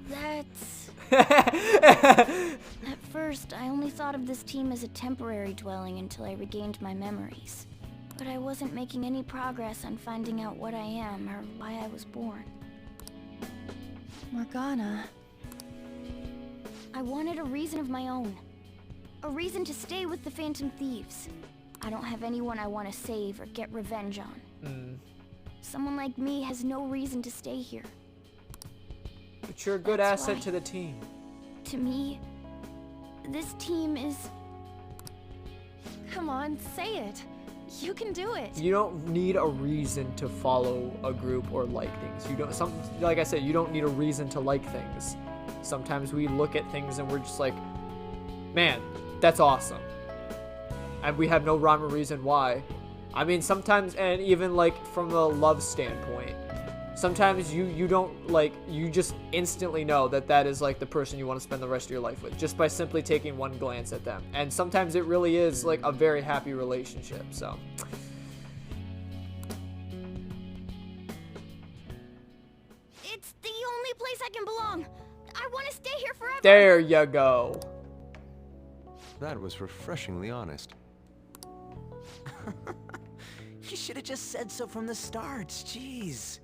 That's... At first, I only thought of this team as a temporary dwelling until I regained my memories. But I wasn't making any progress on finding out what I am or why I was born. Morgana. I wanted a reason of my own. A reason to stay with the Phantom Thieves. I don't have anyone I want to save or get revenge on. Someone like me has no reason to stay here. But you're a good That's asset why, to the team. To me, this team is... Come on, say it. You can do it. You don't need a reason to follow a group or like things. You don't. Like I said, you don't need a reason to like things. Sometimes we look at things and we're just like, man, that's awesome. And we have no rhyme or reason why. I mean, sometimes, and even like from a love standpoint, sometimes you don't, like, you just instantly know that that is like the person you want to spend the rest of your life with, just by simply taking one glance at them. And sometimes it really is like a very happy relationship, so. It's the only place I can belong. I want to stay here forever. There you go. That was refreshingly honest. You should have just said so from the start, jeez.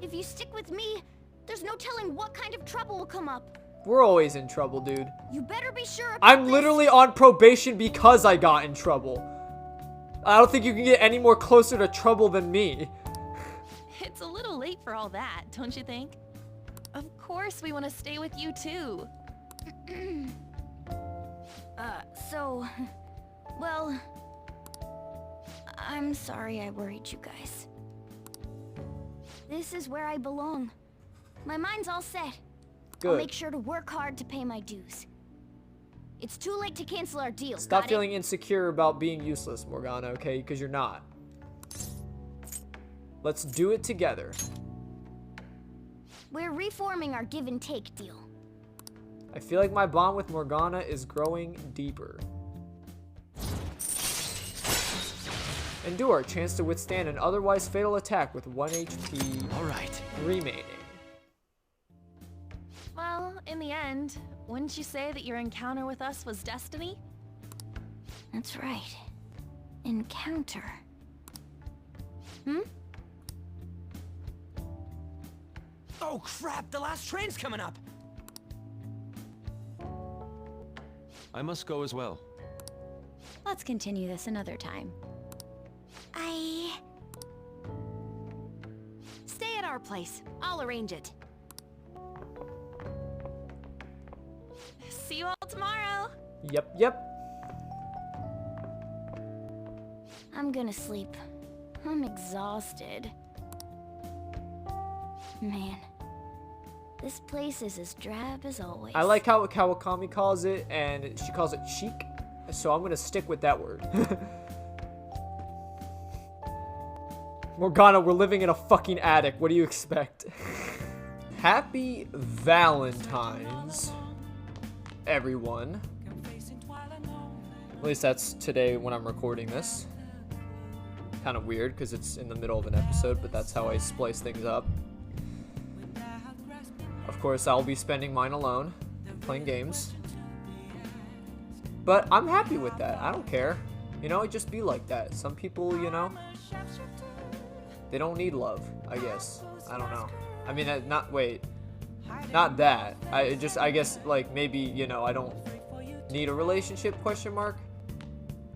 If you stick with me, there's no telling what kind of trouble will come up. We're always in trouble, dude. You better be sure about I'm this. literally on probation because I got in trouble. I don't think you can get any more closer to trouble than me. It's a little late for all that, don't you think? Of course we want to stay with you too. Well, I'm sorry I worried you guys. This is where I belong. My mind's all set. I'll Good. make sure to work hard to pay my dues. It's too late to cancel our deal. Stop got it? feeling insecure about being useless, Morgana, okay? Because you're not. Let's do it together. We're reforming our give and take deal. I feel like my bond with Morgana is growing deeper. Endure, chance to withstand an otherwise fatal attack with 1 HP All right. remaining. Well, in the end, wouldn't you say that your encounter with us was destiny? That's right. Encounter. Hmm? Oh crap, the last train's coming up. I must go as well. Let's continue this another time. Stay at our place. I'll arrange it. See you all tomorrow. Yep. I'm gonna sleep. I'm exhausted. Man, this place is as drab as always. I like how Kawakami calls it, and she calls it chic, so I'm gonna stick with that word. Morgana, we're living in a fucking attic. What do you expect? Happy Valentine's, everyone. At least that's today when I'm recording this. Kind of weird because it's in the middle of an episode, but that's how I splice things up. Of course, I'll be spending mine alone, playing games. But I'm happy with that. I don't care. You know, it just be like that. Some people, you know, they don't need love, I guess. I don't know. I mean, not that. I guess, like, maybe, you know, I don't need a relationship, question mark.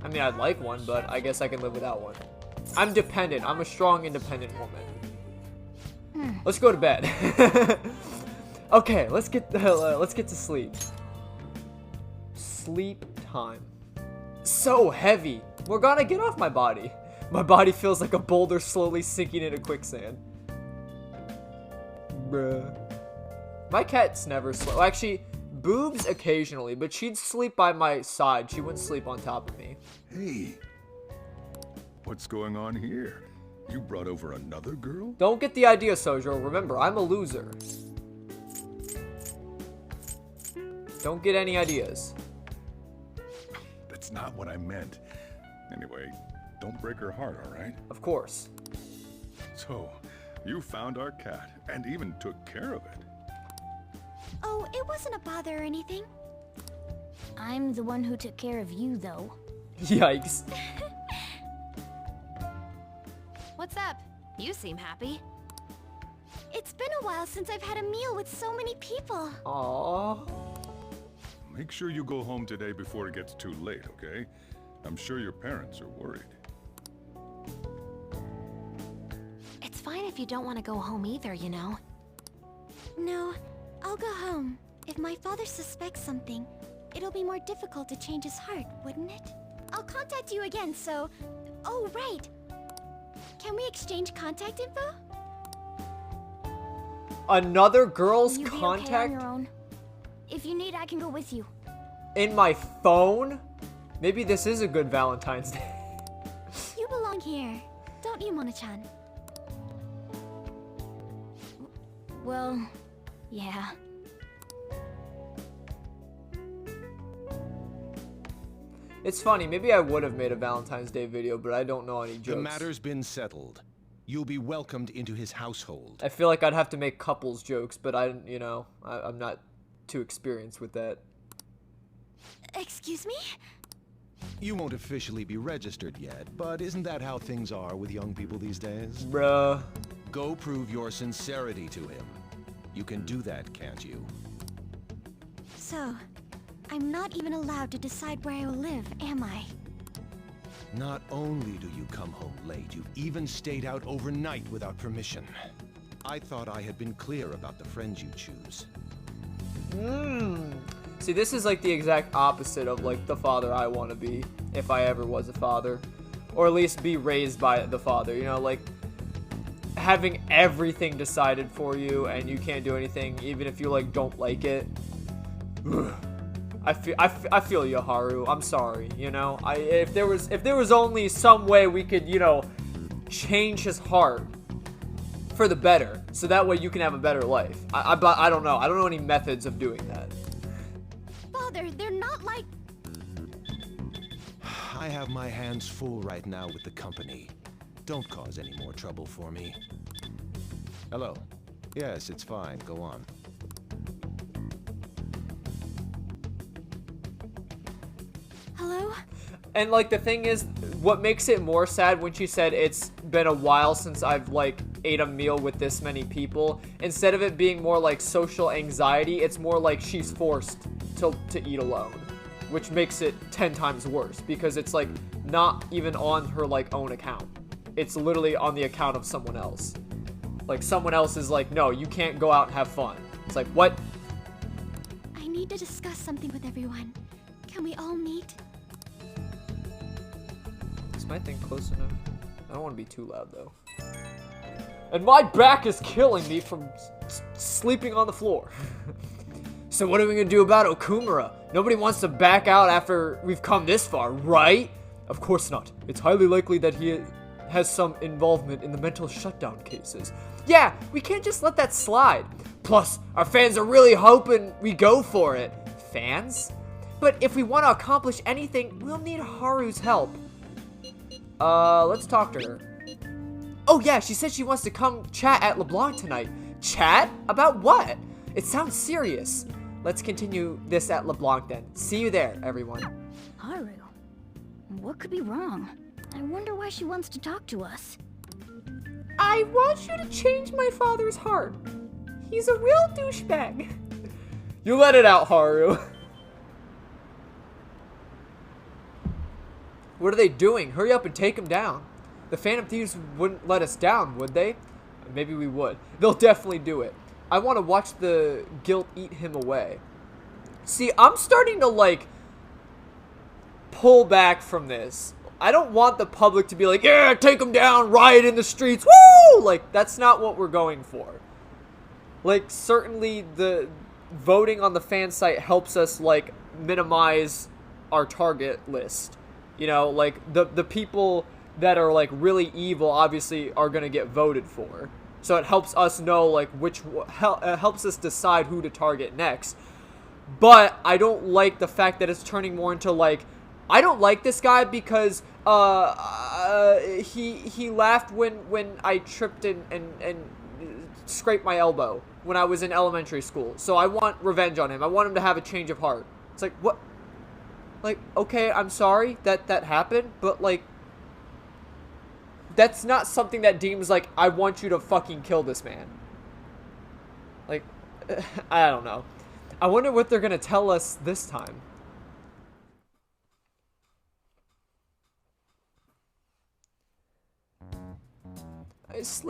I mean, I'd like one, but I guess I can live without one. I'm dependent. I'm a strong, independent woman. Let's go to bed. Okay, let's get to sleep. Sleep time. So heavy. Morgana, get off my body. My body feels like a boulder slowly sinking into quicksand. Bruh. My cat's never slept. Well, actually, Boobs occasionally, but she'd sleep by my side. She wouldn't sleep on top of me. Hey, what's going on here? You brought over another girl? Don't get the idea, Sojo. Remember, I'm a loser. Don't get any ideas. That's not what I meant. Anyway, don't break her heart, all right? Of course. So, you found our cat and even took care of it. Oh, it wasn't a bother or anything. I'm the one who took care of you, though. Yikes. What's up? You seem happy. It's been a while since I've had a meal with so many people. Aww. Make sure you go home today before it gets too late, okay? I'm sure your parents are worried. It's fine if you don't want to go home either, you know. No, I'll go home. If my father suspects something, it'll be more difficult to change his heart, wouldn't it? I'll contact you again, so... Oh, right. Can we exchange contact info? Another girl's Will you be contact okay on your own? If you need, I can go with you. in my phone? Maybe this is a good Valentine's Day. You belong here, don't you, Mona-chan? Well, yeah. It's funny, maybe I would have made a Valentine's Day video, but I don't know any jokes. The matter's been settled. You'll be welcomed into his household. I feel like I'd have to make couples jokes, but I'm not too experienced with that. Excuse me? You won't officially be registered yet, but isn't that how things are with young people these days? Bruh. Go prove your sincerity to him. You can do that, can't you? So, I'm not even allowed to decide where I will live, am I? Not only do you come home late, you've even stayed out overnight without permission. I thought I had been clear about the friends you choose. See, this is like the exact opposite of like the father I want to be if I ever was a father. Or at least be raised by the father, you know, like having everything decided for you and you can't do anything even if you like don't like it. I feel you, Haru. I'm sorry, you know. If there was only some way we could, you know, change his heart for the better, so that way you can have a better life. I don't know. I don't know any methods of doing that. Father, they're not like... I have my hands full right now with the company. Don't cause any more trouble for me. Hello. Yes, it's fine. Go on. Hello? And like the thing is, what makes it more sad when she said it's been a while since I've like ate a meal with this many people, instead of it being more like social anxiety, it's more like she's forced to eat alone, which makes it 10 times worse because it's like not even on her like own account. It's literally on the account of someone else. Like someone else is like, no, you can't go out and have fun. It's like, what? I need to discuss something with everyone. Can we all meet? Is my thing close enough? I don't want to be too loud though. And my back is killing me from sleeping on the floor. So what are we gonna do about Okumura? Nobody wants to back out after we've come this far, right? Of course not. It's highly likely that he has some involvement in the mental shutdown cases. Yeah, we can't just let that slide. Plus, our fans are really hoping we go for it. Fans? But if we want to accomplish anything, we'll need Haru's help. Let's talk to her. Oh yeah, she said she wants to come chat at LeBlanc tonight. Chat? About what? It sounds serious. Let's continue this at LeBlanc then. See you there, everyone. Haru, what could be wrong? I wonder why she wants to talk to us. I want you to change my father's heart. He's a real douchebag. You let it out, Haru. What are they doing? Hurry up and take him down. The Phantom Thieves wouldn't let us down, would they? Maybe we would. They'll definitely do it. I want to watch the guilt eat him away. See, I'm starting to, like, pull back from this. I don't want the public to be like, yeah, take him down, riot in the streets, woo! Like, that's not what we're going for. Like, certainly the voting on the fan site helps us, like, minimize our target list. You know, like, the people that are, like, really evil obviously are going to get voted for. So it helps us know, like, helps us decide who to target next. But I don't like the fact that it's turning more into, like, I don't like this guy because he laughed when I tripped and scraped my elbow when I was in elementary school. So I want revenge on him. I want him to have a change of heart. It's like, what? Like, okay, I'm sorry that happened, but, like, that's not something that deems, like, I want you to fucking kill this man. Like, I don't know. I wonder what they're gonna tell us this time. That's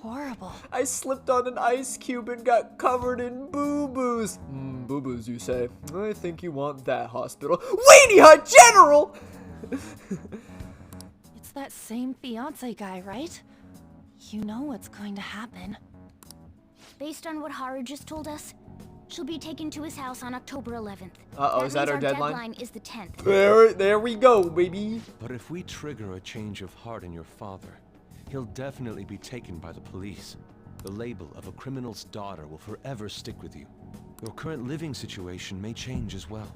horrible. I slipped on an ice cube and got covered in boo-boos. Boo-boos, you say? I think you want that hospital. Weenie Hut General! It's that same fiance guy, right? You know what's going to happen. Based on what Haru just told us, she'll be taken to his house on October 11th. Uh-oh, is that our deadline? Deadline is the 10th. There we go, baby. But if we trigger a change of heart in your father, he'll definitely be taken by the police. The label of a criminal's daughter will forever stick with you. Your current living situation may change as well.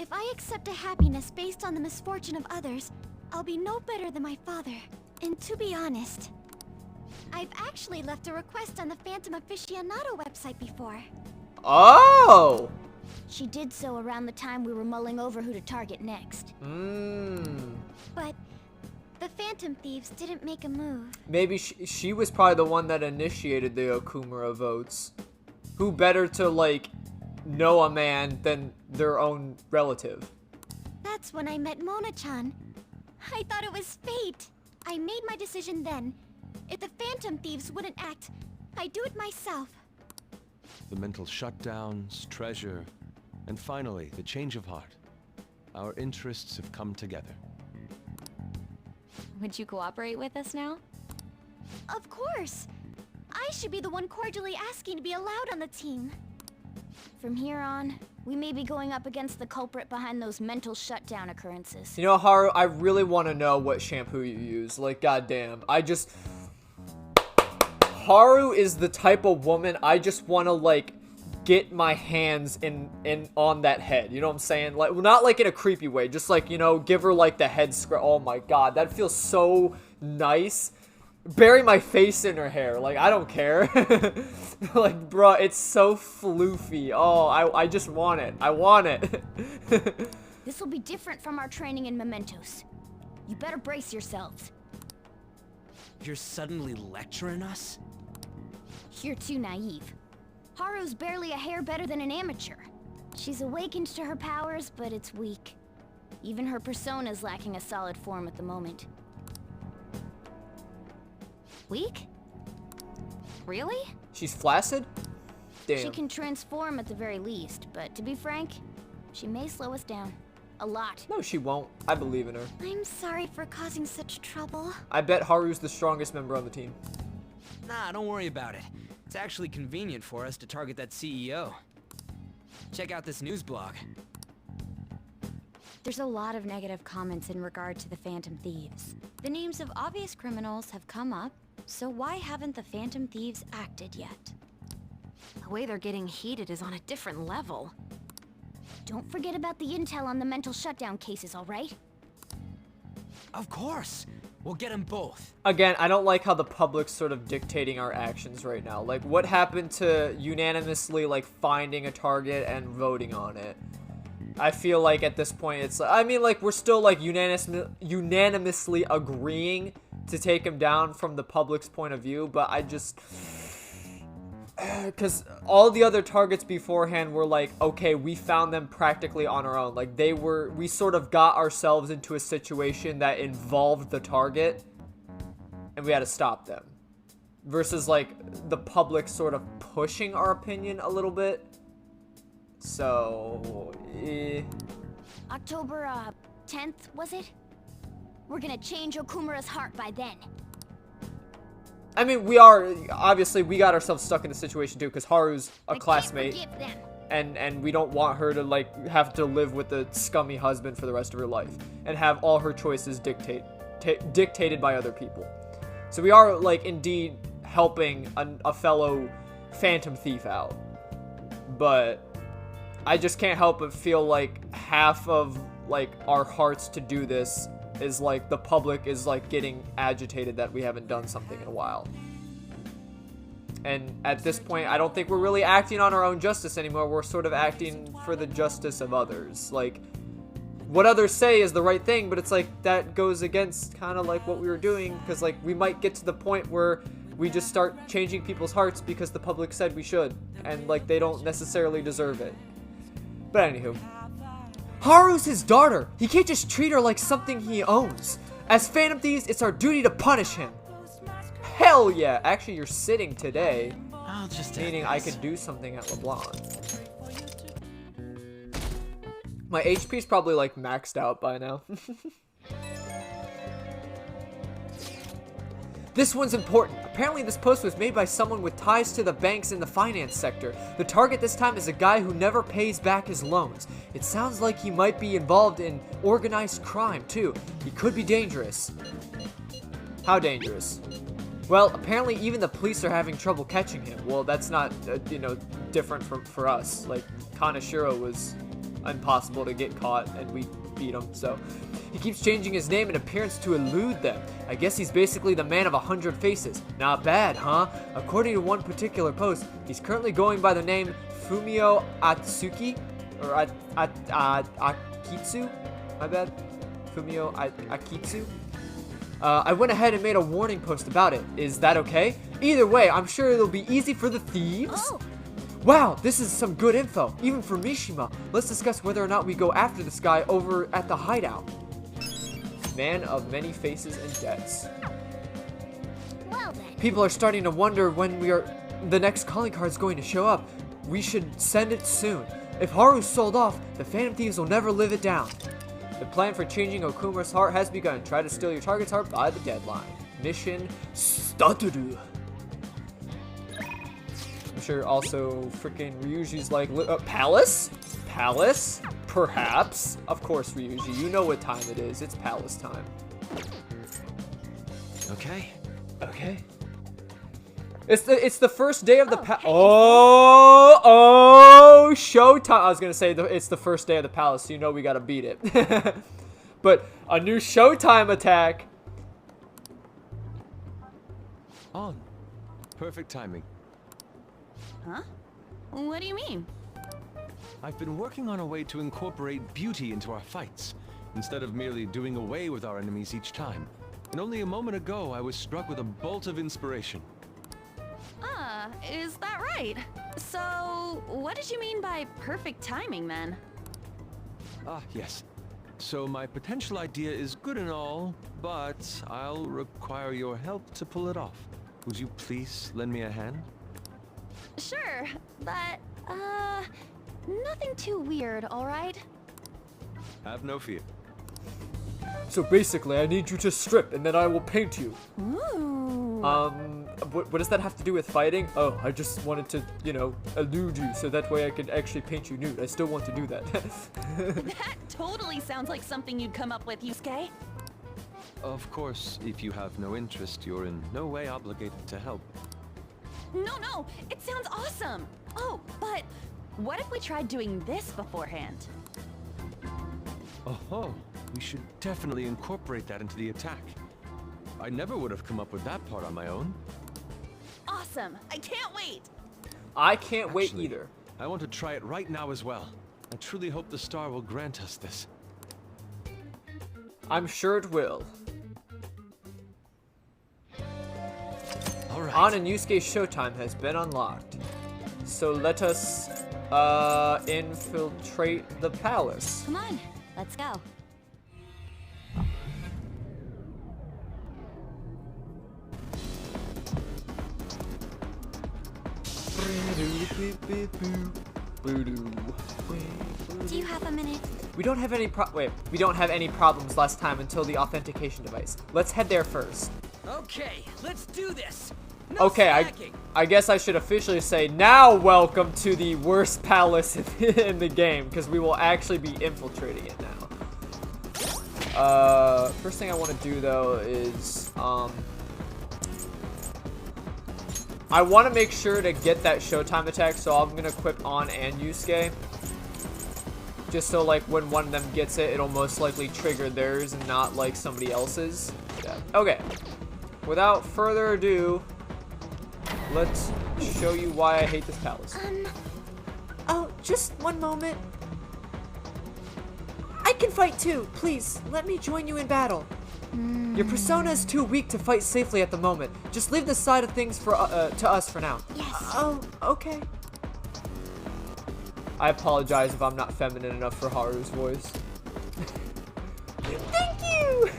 If I accept a happiness based on the misfortune of others, I'll be no better than my father. And to be honest, I've actually left a request on the Phantom Aficionado website before. Oh! She did so around the time we were mulling over who to target next. But the Phantom Thieves didn't make a move. Maybe she was probably the one that initiated the Okumura votes. Who better to, like, know a man than their own relative? That's when I met Mona-chan. I thought it was fate. I made my decision then. If the Phantom Thieves wouldn't act, I'd do it myself. The mental shutdowns, treasure, and finally, the change of heart. Our interests have come together. Would you cooperate with us now? Of course. I should be the one cordially asking to be allowed on the team. From here on, we may be going up against the culprit behind those mental shutdown occurrences. You know, Haru, I really want to know what shampoo you use. Like, goddamn. Haru is the type of woman I just want to, like, get my hands on that head. You know what I'm saying? Like, not like in a creepy way. Just like, you know, give her, like, the head scrub. Oh, my God. That feels so nice. Bury my face in her hair. Like, I don't care. Like, bro, it's so floofy. Oh, I just want it. I want it. This will be different from our training in Mementos. You better brace yourselves. You're suddenly lecturing us? You're too naive. Haru's barely a hair better than an amateur. She's awakened to her powers, but it's weak. Even her persona's lacking a solid form at the moment. Weak? Really? She's flaccid? Damn. She can transform at the very least, but to be frank, she may slow us down. A lot. No, she won't. I believe in her. I'm sorry for causing such trouble. I bet Haru's the strongest member on the team. Nah, don't worry about it. It's actually convenient for us to target that CEO. Check out this news blog. There's a lot of negative comments in regard to the Phantom Thieves. The names of obvious criminals have come up, so why haven't the Phantom Thieves acted yet? The way they're getting heated is on a different level. Don't forget about the intel on the mental shutdown cases, alright? Of course! We'll get them both. Again, I don't like how the public's sort of dictating our actions right now. Like, what happened to unanimously, like, finding a target and voting on it? I feel like at this point it's, I mean, like, we're still, like, unanimously agreeing to take him down from the public's point of view, but I just... Because all the other targets beforehand were like, okay, we found them practically on our own. Like, we sort of got ourselves into a situation that involved the target, and we had to stop them. Versus, like, the public sort of pushing our opinion a little bit. So, October, 10th, was it? We're gonna change Okumura's heart by then. I mean, we got ourselves stuck in a situation too, because Haru's a classmate, Can't forgive them. and we don't want her to, like, have to live with a scummy husband for the rest of her life, and have all her choices dictated by other people. So we are, like, indeed helping a fellow Phantom Thief out, but I just can't help but feel like half of, like, our hearts to do this is, like, the public is, like, getting agitated that we haven't done something in a while. And at this point, I don't think we're really acting on our own justice anymore. We're sort of acting for the justice of others. Like, what others say is the right thing, but it's like, that goes against kind of, like, what we were doing, because, like, we might get to the point where we just start changing people's hearts because the public said we should, and, like, they don't necessarily deserve it. But anywho. Haru's his daughter. He can't just treat her like something he owns. As Phantom Thieves, it's our duty to punish him. Hell yeah. Actually, you're sitting today. I'll just meaning I could do something at LeBlanc. My HP's probably, like, maxed out by now. This one's important. Apparently this post was made by someone with ties to the banks in the finance sector. The target this time is a guy who never pays back his loans. It sounds like he might be involved in organized crime too. He could be dangerous. How dangerous? Well, apparently even the police are having trouble catching him. Well, that's not, you know, different for us. Like, Kaneshiro was impossible to get caught and we beat him, so... He keeps changing his name and appearance to elude them. I guess he's basically the man of 100 faces. Not bad, huh? According to one particular post, he's currently going by the name Fumio Atsuki. or Akitsu, my bad, Fumio Akitsu. I went ahead and made a warning post about it. Is that okay? Either way, I'm sure it'll be easy for the thieves. Oh. Wow, this is some good info, even for Mishima. Let's discuss whether or not we go after this guy over at the hideout. Man of many faces and debts. Well then. People are starting to wonder when the next calling card is going to show up. We should send it soon. If Haru's sold off, the Phantom Thieves will never live it down. The plan for changing Okumura's heart has begun. Try to steal your target's heart by the deadline. Mission started. I'm sure also freaking Ryuji's like, Palace? Palace? Perhaps. Of course, Ryuji. You know what time it is. It's Palace time. Okay. Okay. It's the first day of the oh, showtime. I was gonna say it's the first day of the palace, so you know we gotta beat it. But a new showtime attack. On. Perfect timing. Huh? What do you mean? I've been working on a way to incorporate beauty into our fights, instead of merely doing away with our enemies each time. And only a moment ago, I was struck with a bolt of inspiration. Is that right? So, what did you mean by perfect timing then? Ah, yes. So my potential idea is good and all, but I'll require your help to pull it off. Would you please lend me a hand? Sure, but, nothing too weird, alright? Have no fear. So basically, I need you to strip, and then I will paint you. Ooh. What does that have to do with fighting? Oh, I just wanted to, you know, elude you, so that way I could actually paint you nude. I still want to do that. That totally sounds like something you'd come up with, Yusuke. Of course, if you have no interest, you're in no way obligated to help. No, it sounds awesome. Oh, but what if we tried doing this beforehand? Oh, we should definitely incorporate that into the attack. I never would have come up with that part on my own. Awesome! I can't wait! I can't wait Actually, either. I want to try it right now as well. I truly hope the star will grant us this. I'm sure it will. Alright. An and Yusuke's showtime has been unlocked. So let us infiltrate the palace. Come on, let's go. Do you have a minute? We don't have any we don't have any problems last time until the authentication device. Let's head there first. Okay, let's do this. No Okay, slacking. I guess I should officially say now welcome to the worst palace in the game, because we will actually be infiltrating it now. First thing I want to do though is I want to make sure to get that showtime attack, so I'm gonna equip On and Yusuke. Just so like when one of them gets it, it'll most likely trigger theirs and not like somebody else's. Yeah. Okay. Without further ado, let's show you why I hate this palace. Oh, just one moment. I can fight too. Please, let me join you in battle. Your persona is too weak to fight safely at the moment. Just leave this side of things for to us for now. Yes. Oh, okay. I apologize if I'm not feminine enough for Haru's voice. Thank you.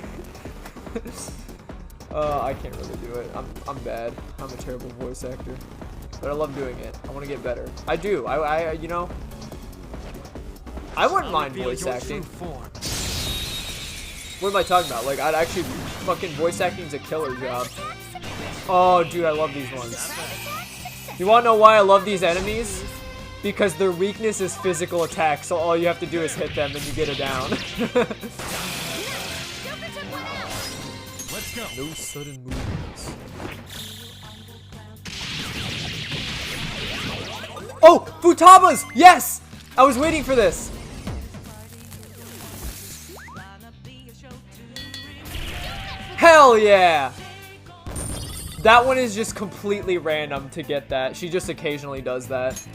I can't really do it. I'm bad. I'm a terrible voice actor. But I love doing it. I want to get better. I do. I you know, I wouldn't mind voice acting. What am I talking about? Like, I'd actually fucking voice acting's a killer job. Oh, dude, I love these ones. You wanna know why I love these enemies? Because their weakness is physical attack, so all you have to do is hit them and you get it down. Let's go. No sudden movements. Oh, Futaba's! Yes! I was waiting for this. Hell yeah! That one is just completely random to get that. She just occasionally does that.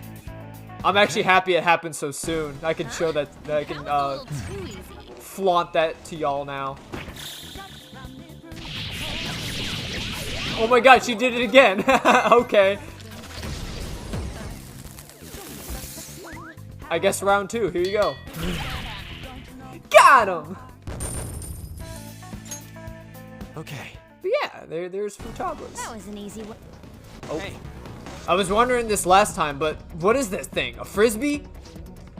I'm actually happy it happened so soon. I can show that I can flaunt that to y'all now. Oh my god, she did it again. Okay. I guess round 2. Here you go. Got him. Okay. But yeah, there's Futaba's. That was an easy one. Oh. Hey. I was wondering this last time, but what is this thing? A frisbee?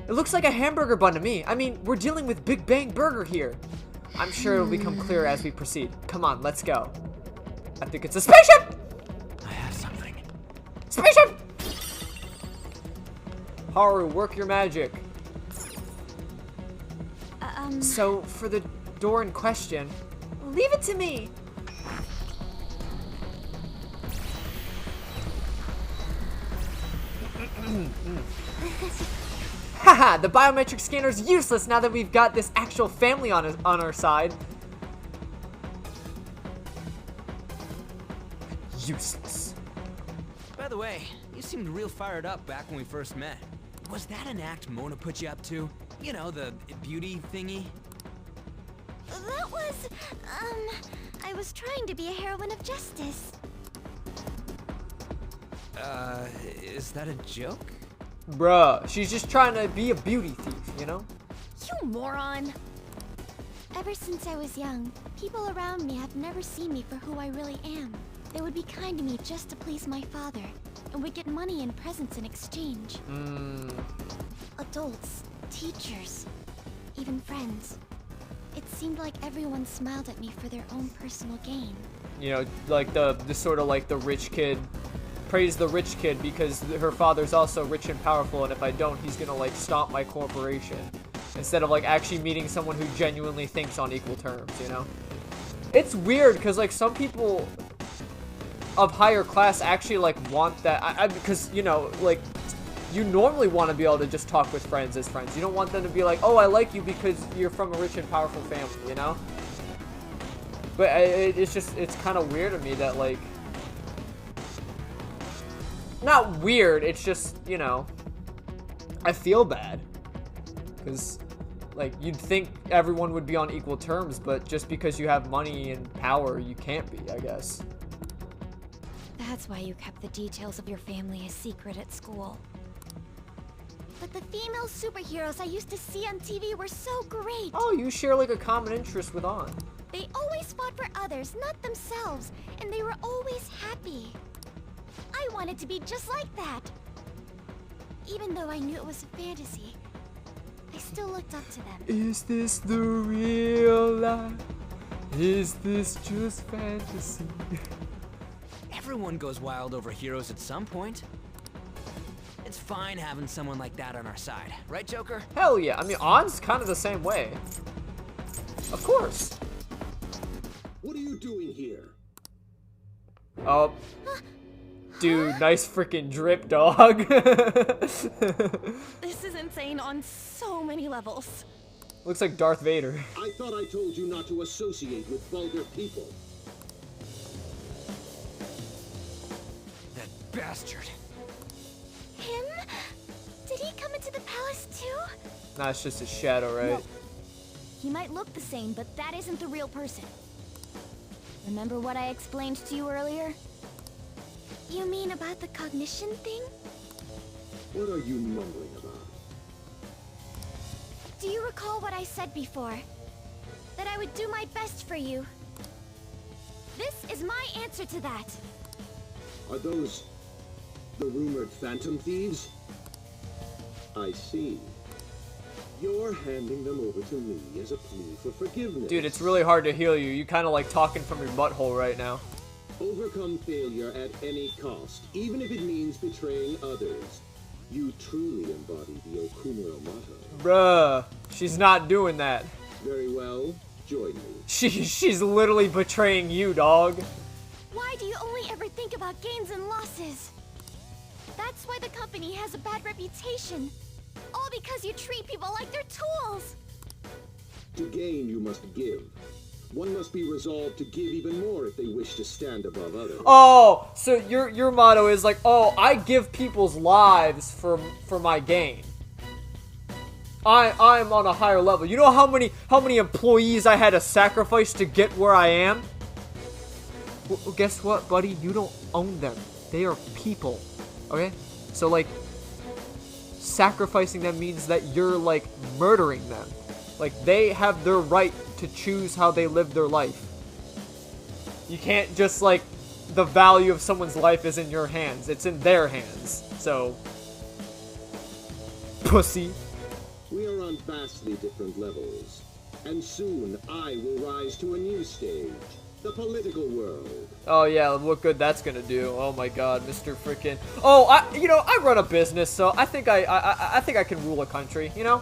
It looks like a hamburger bun to me. I mean, we're dealing with Big Bang Burger here. I'm sure it'll become clearer as we proceed. Come on, let's go. I think it's a spaceship! I have something. Spaceship! Haru, work your magic. So, for the door in question, Leave it to me. haha, the biometric scanner is useless now that we've got this actual family on our side. Useless. By the way, you seemed real fired up back when we first met. Was that an act Mona put you up to? You know, the beauty thingy? That was, I was trying to be a heroine of justice. Is that a joke? Bruh, she's just trying to be a beauty thief, you know? You moron! Ever since I was young, people around me have never seen me for who I really am. They would be kind to me just to please my father, and would get money and presents in exchange. Adults, teachers, even friends. It seemed like everyone smiled at me for their own personal gain. You know, like the sort of like the rich kid, praise the rich kid because her father's also rich and powerful, and if I don't, he's gonna like stomp my corporation. Instead of like actually meeting someone who genuinely thinks on equal terms, you know? It's weird because like some people of higher class actually like want that, because you know, like you normally want to be able to just talk with friends as friends. You don't want them to be like, oh, I like you because you're from a rich and powerful family, you know? But it's just, it's kind of weird to me that like, not weird, it's just, you know, I feel bad. Because, like, you'd think everyone would be on equal terms, but just because you have money and power, you can't be, I guess. That's why you kept the details of your family a secret at school. But the female superheroes I used to see on TV were so great. Oh, you share like a common interest with Ann. They always fought for others, not themselves, and they were always happy. I wanted to be just like that. Even though I knew it was a fantasy, I still looked up to them. Is this the real life? Is this just fantasy? Everyone goes wild over heroes at some point. It's fine having someone like that on our side, right, Joker? Hell yeah. I mean, Ann's kind of the same way. Of course. What are you doing here? Oh. Dude, nice freaking drip, dog. This is insane on so many levels. Looks like Darth Vader. I thought I told you not to associate with vulgar people. That bastard. Him? Did he come into the palace too? Nah, it's just a shadow, right? No. He might look the same, but that isn't the real person. Remember what I explained to you earlier? You mean about the cognition thing? What are you mumbling about? Do you recall what I said before? That I would do my best for you. This is my answer to that. Are those the rumored phantom thieves? I see. You're handing them over to me as a plea for forgiveness. Dude, it's really hard to heal you. You kind of like talking from your butthole right now. Overcome failure at any cost, even if it means betraying others. You truly embody the Okumura motto. Bruh, she's not doing that. Very well, join me. She's literally betraying you, dog. Why do you only ever think about gains and losses? That's why the company has a bad reputation. All because you treat people like they're tools. To gain, you must give. One must be resolved to give even more if they wish to stand above others. Oh, so your motto is like, oh, I give people's lives for my gain. I'm on a higher level. You know how many employees I had to sacrifice to get where I am? Well, guess what, buddy? You don't own them. They are people. Okay? So like sacrificing them means that you're like murdering them. Like they have their right to choose how they live their life. You can't just like, the value of someone's life is in your hands. It's in their hands. So, pussy. We are on vastly different levels, and soon I will rise to a new stage, the political world. Oh yeah, what good that's gonna do. Oh my god, Mr. Frickin'. Oh, I run a business, so I think I think I can rule a country, you know?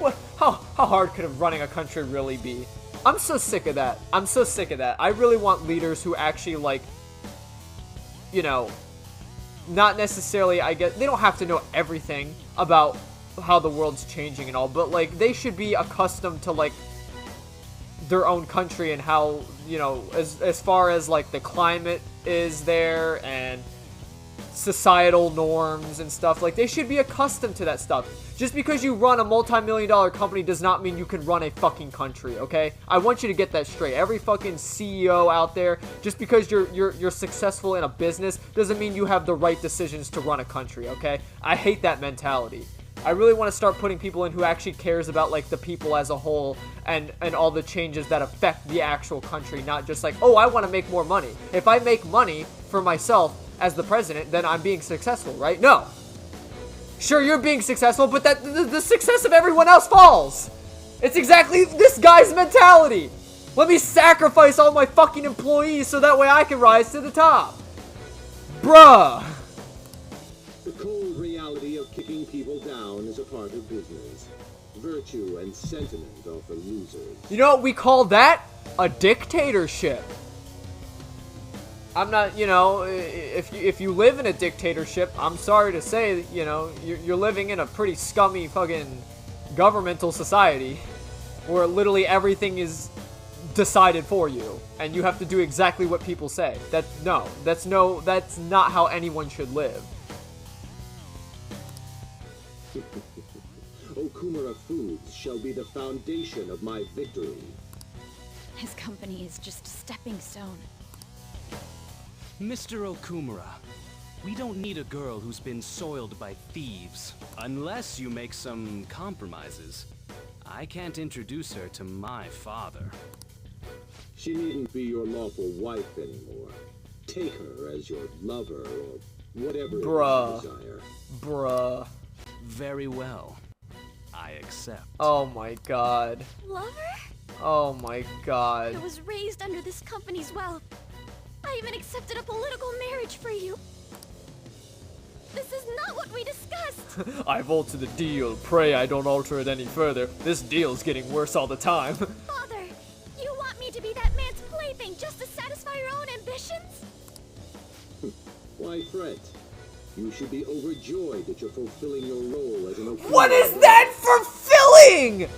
What? How hard could running a country really be? I'm so sick of that. I'm so sick of that. I really want leaders who actually, like, you know, not necessarily, I guess, they don't have to know everything about how the world's changing and all, but, like, they should be accustomed to, like, their own country and how, you know, as far as, like, the climate is there and societal norms and stuff. Like, they should be accustomed to that stuff. Just because you run a multi-million-dollar company does not mean you can run a fucking country, okay? I want you to get that straight. Every fucking CEO out there, just because you're successful in a business doesn't mean you have the right decisions to run a country, okay? I hate that mentality. I really want to start putting people in who actually cares about, like, the people as a whole and all the changes that affect the actual country, not just like, oh, I want to make more money. If I make money for myself as the president, then I'm being successful, right? No. Sure, you're being successful, but that the success of everyone else falls. It's exactly this guy's mentality. Let me sacrifice all my fucking employees so that way I can rise to the top. Bruh. The cold reality of kicking people down is a part of business. Virtue and sentiment are for losers. You know what we call that? A dictatorship. I'm not, you know, if you live in a dictatorship, I'm sorry to say, you know, you're living in a pretty scummy fucking governmental society where literally everything is decided for you and you have to do exactly what people say. That's not how anyone should live. Okumura Foods shall be the foundation of my victory. His company is just a stepping stone. Mr. Okumura, we don't need a girl who's been soiled by thieves. Unless you make some compromises. I can't introduce her to my father. She needn't be your lawful wife anymore. Take her as your lover or whatever you desire. Bruh. Very well. I accept. Oh my god. Lover? Oh my god. I was raised under this company's wealth. I even accepted a political marriage for you. This is not what we discussed. I've altered the deal. Pray I don't alter it any further. This deal's getting worse all the time. Father, you want me to be that man's plaything just to satisfy your own ambitions? Why fret? You should be overjoyed that you're fulfilling your role as an Okumura. What is that fulfilling?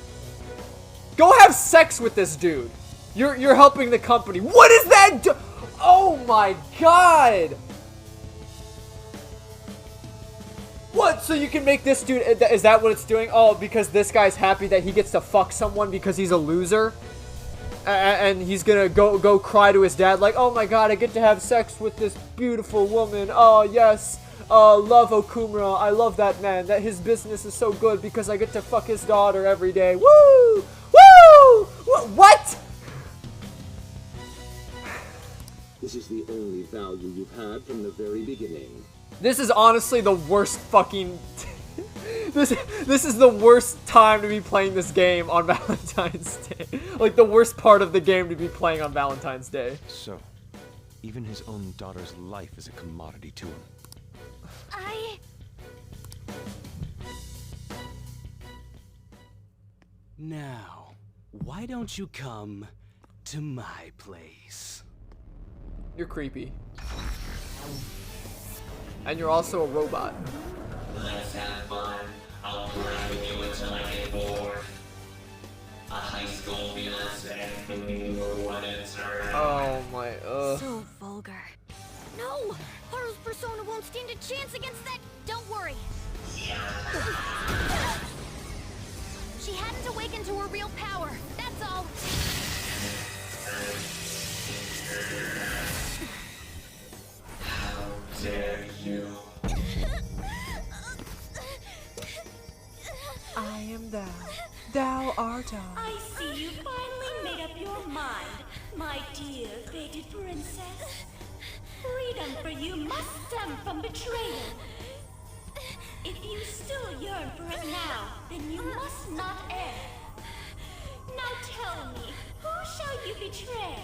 Go have sex with this dude. You're helping the company. What is that do? Oh my god! What? So you can make this dude... Is that what it's doing? Oh, because this guy's happy that he gets to fuck someone because he's a loser? And he's gonna go cry to his dad like, oh my god, I get to have sex with this beautiful woman. Oh, yes. Love Okumura. I love that man. That his business is so good because I get to fuck his daughter every day. Woo! Woo! What? This is the only value you've had from the very beginning. This is honestly the worst fucking... This is the worst time to be playing this game on Valentine's Day. Like, the worst part of the game to be playing on Valentine's Day. So, even his own daughter's life is a commodity to him. Now, why don't you come to my place? You're creepy. And you're also a robot. Let's have fun. I'll play with you until I get bored. Oh my, So vulgar. No! Haru's persona won't stand a chance against that. Don't worry. She hadn't awakened to her real power. That's all. How dare you? I am thou. Thou art I. I see you finally made up your mind, my dear fated princess. Freedom for you must stem from betrayal. If you still yearn for it now, then you must not err. Now tell me, who shall you betray?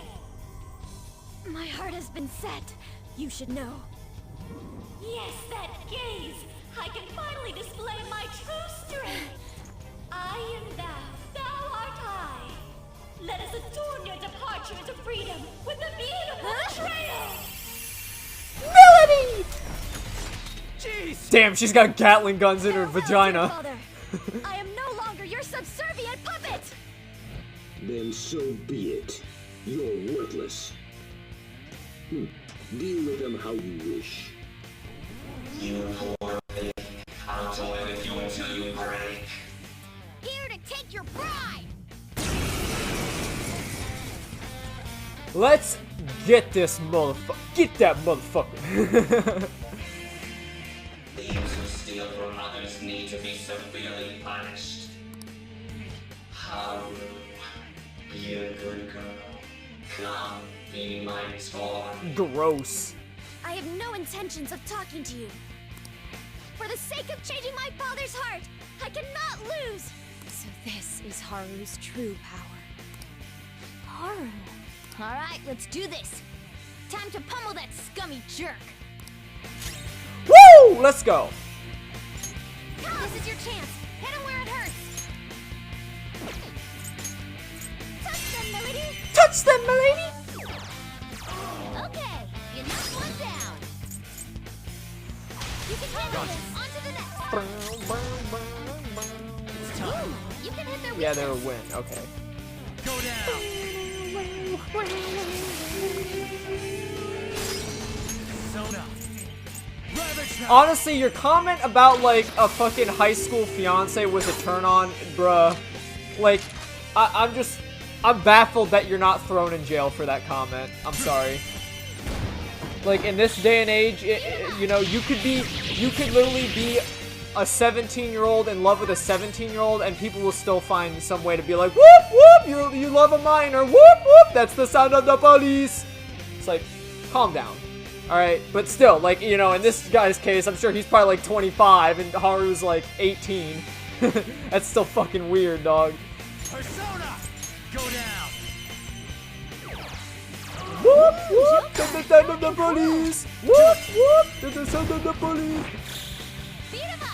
My heart has been set. You should know. Yes, that gaze! I can finally display my true strength! I am thou, thou art I! Let us adorn your departure into freedom with a beautiful betrayal! Melody! Jeez! damn, she's got Gatling guns in her vagina. I am no longer your subservient puppet! Then so be it. You're worthless. Deal with them how you wish. You poor thing. I'll toy with you until you break. Here to take your pride! Let's get this motherfucker. Get that motherfucker. Thieves who steal from others need to be severely punished. Haru, be a good girl. Come, be my spawn. Gross. I have no intentions of talking to you. For the sake of changing my father's heart, I cannot lose! So this is Haru's true power. Haru. Alright, let's do this. Time to pummel that scummy jerk. Woo! Let's go. This is your chance. Hit him where it hurts. Touch them, milady. Touch them, milady! Okay, you knocked one down. You can handle this. On to the next. Ooh, you can hit their Yeah, weakness. they're a win. Okay. Go down! Soda! Ravage them! Honestly, your comment about like a fucking high school fiance was a turn on, bruh. Like, I'm baffled that you're not thrown in jail for that comment. I'm sorry. Like, in this day and age, you know, you could literally be a 17-year-old in love with a 17-year-old, and people will still find some way to be like, whoop, whoop, you love a minor, whoop, whoop, that's the sound of the police. It's like, calm down. Alright, but still, like, you know, in this guy's case, I'm sure he's probably like 25, and Haru's like 18. That's still fucking weird, dog. Persona! Go down! Whoop, whoop, that's the sound of the police. Whoop, whoop, that's the sound of the police. Beat him up.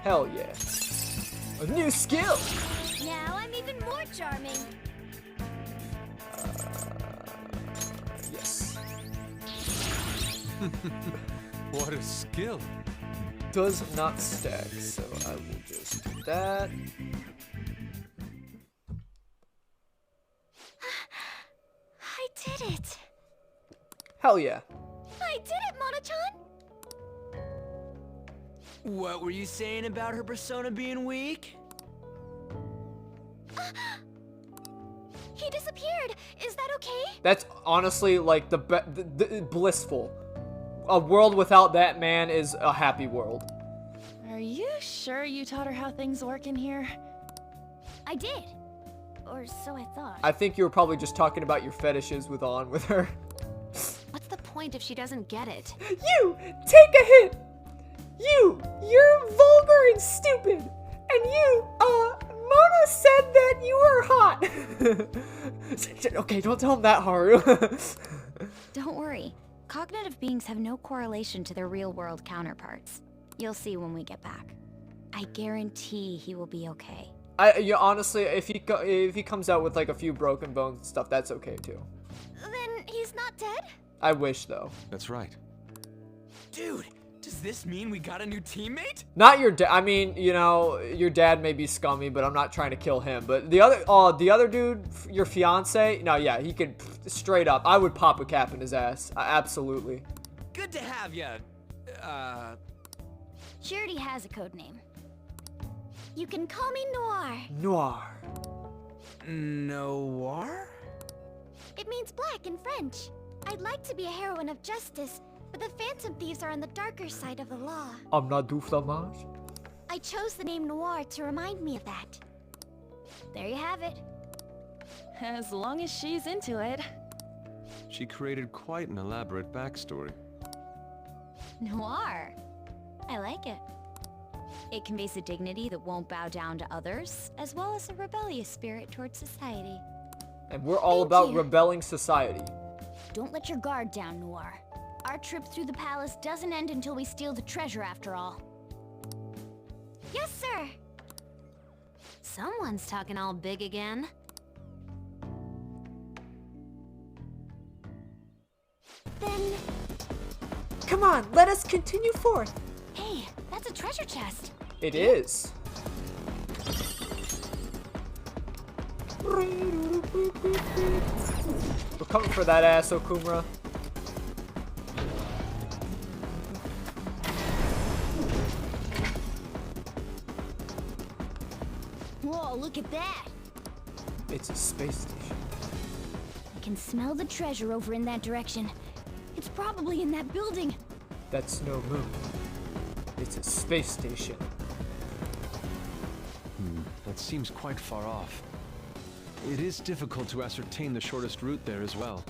Hell yeah. A new skill! Now I'm even more charming. Yes. What a skill. Does not stack, so I will just do that. I did it. Hell yeah. I did it, Mona-chan. What were you saying about her persona being weak? He disappeared. Is that okay? That's honestly like the blissful. A world without that man is a happy world. Are you sure you taught her how things work in here? I did. Or so I thought. I think you were probably just talking about your fetishes with her. What's the point if she doesn't get it? You! Take a hit! You're vulgar and stupid! And you, Mona said that you were hot! Okay, don't tell him that, Haru. Don't worry. Cognitive beings have no correlation to their real-world counterparts. You'll see when we get back. I guarantee he will be okay. Yeah, honestly, if he comes out with like a few broken bones and stuff, that's okay too. Then he's not dead? I wish, though. That's right. Dude, does this mean we got a new teammate? Not your dad. I mean, you know, your dad may be scummy, but I'm not trying to kill him. But the other dude, your fiance, no, yeah, he could straight up. I would pop a cap in his ass. Absolutely. Good to have ya. She already has a code name. You can call me Noir. Noir. Noir? It means black in French. I'd like to be a heroine of justice, but the Phantom Thieves are on the darker side of the law. I'm not du fromage. I chose the name Noir to remind me of that. There you have it. As long as she's into it. She created quite an elaborate backstory. Noir. I like it. It conveys a dignity that won't bow down to others, as well as a rebellious spirit towards society. And we're all about rebelling society. Don't let your guard down, Noir. Our trip through the palace doesn't end until we steal the treasure after all. Yes, sir! Someone's talking all big again. Then... Come on, let us continue forth. Hey, that's a treasure chest. It is. We're coming for that ass, Okumura. Whoa, look at that! It's a space station. I can smell the treasure over in that direction. It's probably in that building. That's no moon. It's a space station. That seems quite far off. It is difficult to ascertain the shortest route there as well.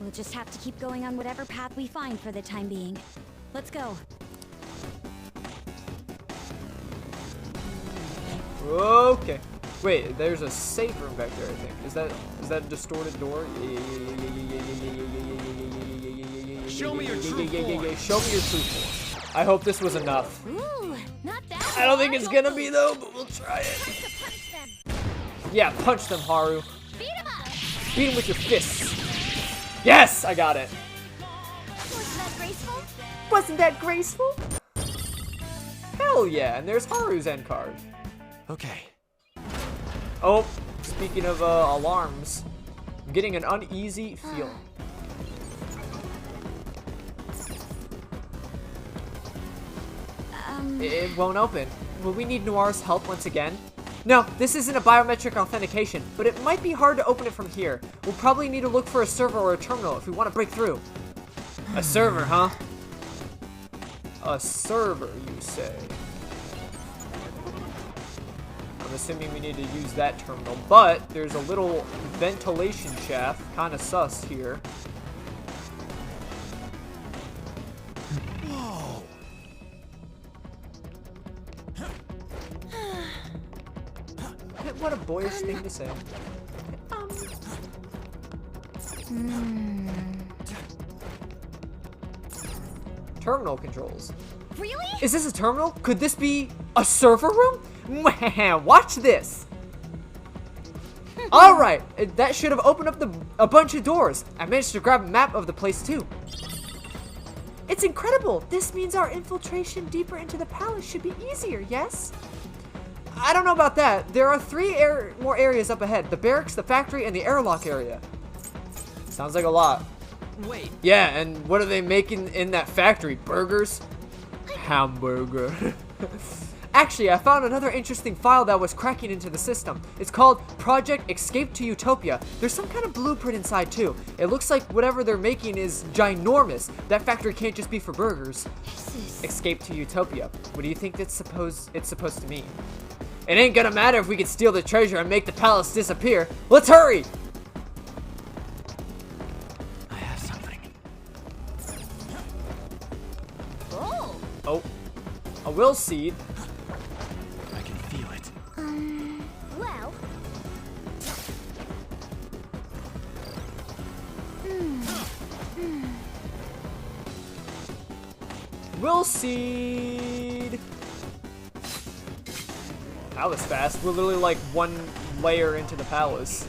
We'll just have to keep going on whatever path we find for the time being. Let's go. Okay. Wait, there's a safe room back there, I think. Is that a distorted door? Show me your true form. Show me your true form. I hope this was enough. Ooh, not that I don't think it's gonna be though, but we'll try it. punch them. Yeah, punch them, Haru. Beat 'em up. Beat him with your fists. Yes, I got it. Wasn't that graceful? Wasn't that graceful? Hell yeah, and there's Haru's end card. Okay. Oh, speaking of alarms, I'm getting an uneasy feeling. It won't open. Will we need Noir's help once again? No, this isn't a biometric authentication, but it might be hard to open it from here. We'll probably need to look for a server or a terminal if we want to break through. A server, huh? A server, you say? I'm assuming we need to use that terminal, but there's a little ventilation shaft, kind of sus here. Whoa! What a boyish thing to say. Terminal controls. Really? Is this a terminal? Could this be a server room? Watch this. All right, that should have opened up a bunch of doors. I managed to grab a map of the place too. It's incredible. This means our infiltration deeper into the palace should be easier, yes? I don't know about that. There are three more areas up ahead. The barracks, the factory, and the airlock area. Sounds like a lot. Wait. Yeah, and what are they making in that factory? Burgers? Hamburger. Actually, I found another interesting file that was cracking into the system. It's called Project Escape to Utopia. There's some kind of blueprint inside too. It looks like whatever they're making is ginormous. That factory can't just be for burgers. Escape to Utopia. What do you think it's supposed to mean? It ain't gonna matter if we can steal the treasure and make the palace disappear. Let's hurry! I have something. Oh, a will seed. I can feel it. Well... Will seed. That was fast. We're literally like one layer into the palace.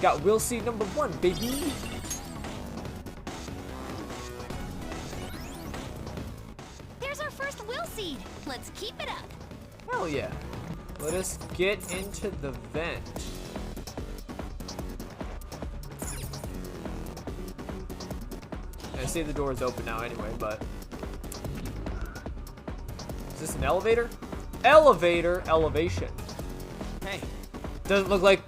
Got will seed number 1, baby. There's our first will seed. Let's keep it up. Hell yeah. Let us get into the vent. I see the door is open now anyway, but... Is this an elevator? Elevator, elevation. Hey. Doesn't look like,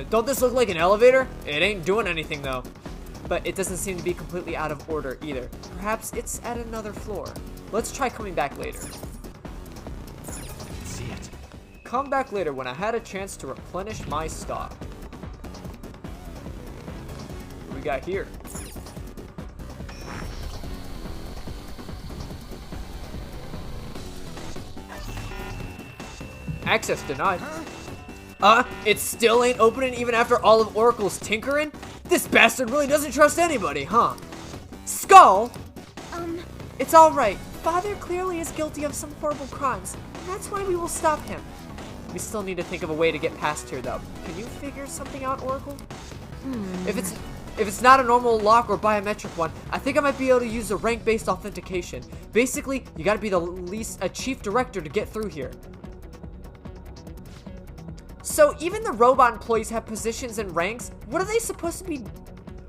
don't this look like an elevator? It ain't doing anything though. But it doesn't seem to be completely out of order either. Perhaps it's at another floor. Let's try coming back later. See it. Come back later when I had a chance to replenish my stock. What we got here? Access denied. It still ain't opening even after all of Oracle's tinkering? This bastard really doesn't trust anybody, huh? Skull! It's alright. Father clearly is guilty of some horrible crimes, and that's why we will stop him. We still need to think of a way to get past here, though. Can you figure something out, Oracle? If it's not a normal lock or biometric one, I think I might be able to use a rank-based authentication. Basically, you gotta be the least a chief director to get through here. So even the robot employees have positions and ranks. What are they supposed to be?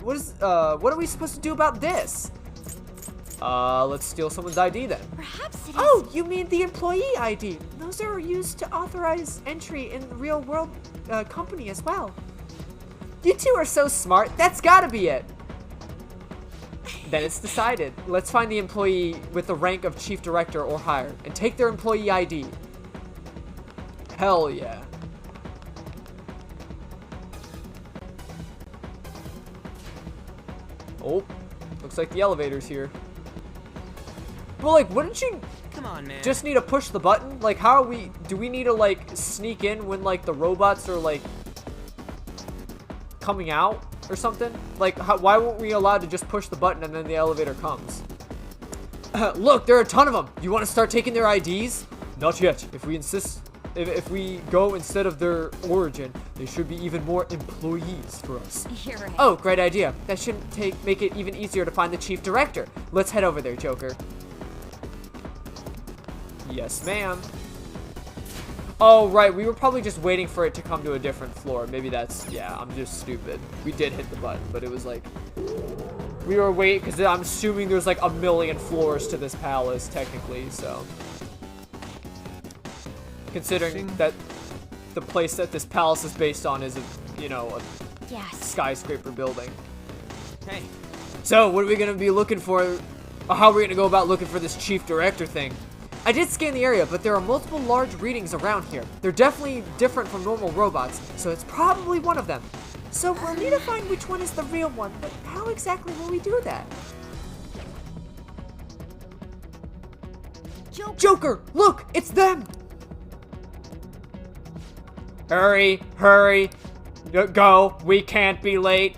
What are we supposed to do about this? Let's steal someone's ID then. Perhaps it is. Oh, you mean the employee ID? Those are used to authorize entry in the real world company as well. You two are so smart. That's gotta be it. Then it's decided. Let's find the employee with the rank of chief director or higher and take their employee ID. Hell yeah. Oh, looks like the elevator's here. But like, wouldn't you Come on, man. just need to push the button? Like, how are we, do we need to like sneak in when like the robots are like coming out or something? Like, why weren't we allowed to just push the button and then the elevator comes? Look, there are a ton of them. You want to start taking their IDs? Not yet. If we insist, if we go instead of their origin, there should be even more employees for us. You're right. Oh, great idea. That should make it even easier to find the chief director. Let's head over there, Joker. Yes, ma'am. Oh, right. We were probably just waiting for it to come to a different floor. Maybe that's... Yeah, I'm just stupid. We did hit the button, but it was like... We were waiting, because I'm assuming there's like a million floors to this palace, technically, so... Considering that the place that this palace is based on is, you know, a skyscraper building. Hey. So, what are we going to be looking for? Or how are we going to go about looking for this chief director thing? I did scan the area, but there are multiple large readings around here. They're definitely different from normal robots, so it's probably one of them. So we'll need to find which one is the real one, but how exactly will we do that? Joker, look, it's them! Hurry, hurry, go, we can't be late.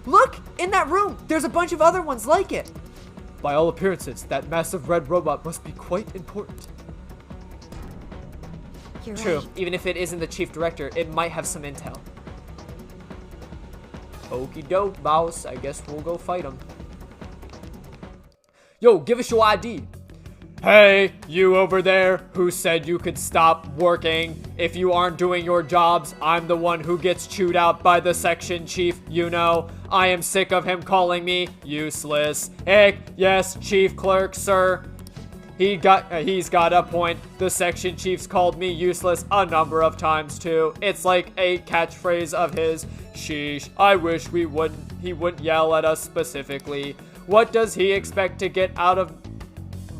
Look, in that room, there's a bunch of other ones like it. By all appearances, that massive red robot must be quite important. You're True, right. even if it isn't the chief director, it might have some intel. Okie doke, boss, I guess we'll go fight him. Yo, give us your ID. Hey, you over there who said you could stop working. If you aren't doing your jobs, I'm the one who gets chewed out by the section chief, you know. I am sick of him calling me useless. Heck, yes, chief clerk, sir. He's got a point. The section chief's called me useless a number of times too. It's like a catchphrase of his. Sheesh, I wish he wouldn't yell at us specifically. What does he expect to get out of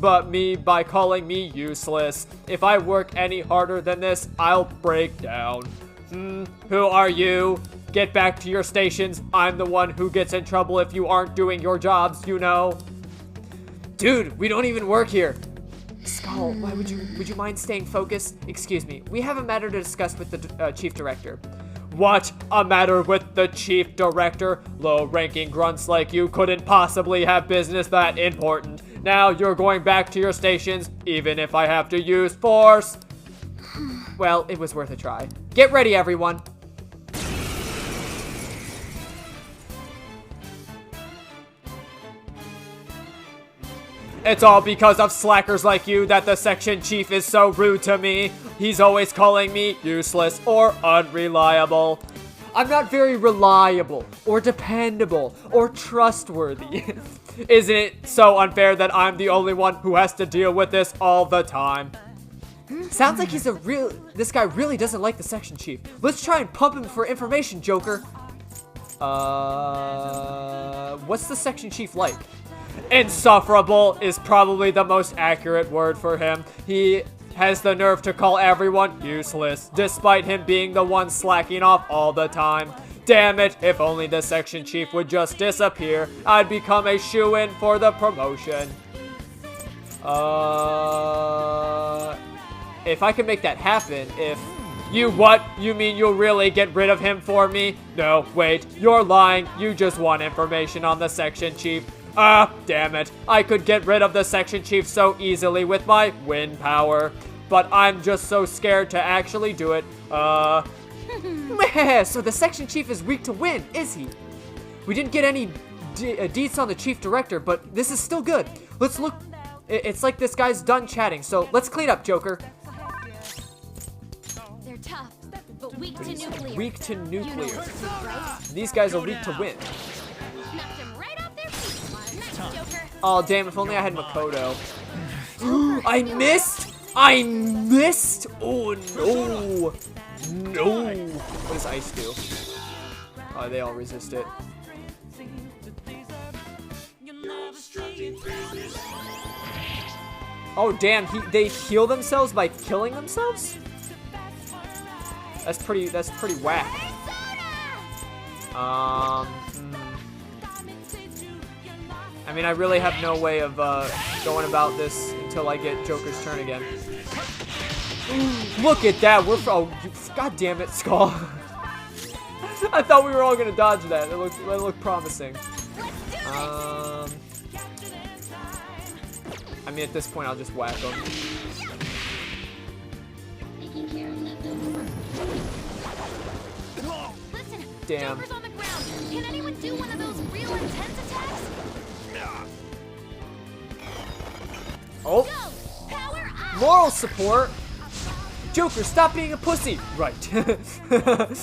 but me by calling me useless? If I work any harder than this, I'll break down. Who are you? Get back to your stations. I'm the one who gets in trouble if you aren't doing your jobs, you know. Dude, we don't even work here. Skull, why would you mind staying focused? Excuse me, we have a matter to discuss with the chief director. What? A matter with the chief director? Low-ranking grunts like you couldn't possibly have business that important. Now you're going back to your stations, even if I have to use force. Well, it was worth a try. Get ready, everyone. It's all because of slackers like you that the section chief is so rude to me. He's always calling me useless or unreliable. I'm not very reliable or dependable or trustworthy. Isn't it so unfair that I'm the only one who has to deal with this all the time? Sounds like this guy really doesn't like the section chief. Let's try and pump him for information, Joker. What's the section chief like? Insufferable is probably the most accurate word for him. He has the nerve to call everyone useless, despite him being the one slacking off all the time. Damn it, if only the section chief would just disappear, I'd become a shoo-in for the promotion. If I can make that happen, You what? You mean you'll really get rid of him for me? No, wait, you're lying. You just want information on the section chief. Ah, damn it. I could get rid of the section chief so easily with my wind power. But I'm just so scared to actually do it. So the section chief is weak to wind, is he? We didn't get any deets on the chief director, but this is still good. Let's look. It's like this guy's done chatting, so let's clean up, Joker. They're tough, but weak to nuclear. Weak to nuclear. You know what to do, right? These guys are weak to wind. Knocked them right off their feet. Nice, Joker. Oh, damn, if only I had Makoto. I missed! I missed! Oh, no. No. What does ice do? Oh, they all resist it. Oh, damn, they heal themselves by killing themselves? That's pretty whack. I mean, I really have no way of going about this until I get Joker's turn again. Look at that! God damn it, Skull! I thought we were all gonna dodge that. It looked promising. I mean, at this point, I'll just whack them. Listen, damn. Joker's on the ground. Can anyone do one of those real intense attacks? Oh! Go! Power up! Moral support! Joker, stop being a pussy! Right. Okay, time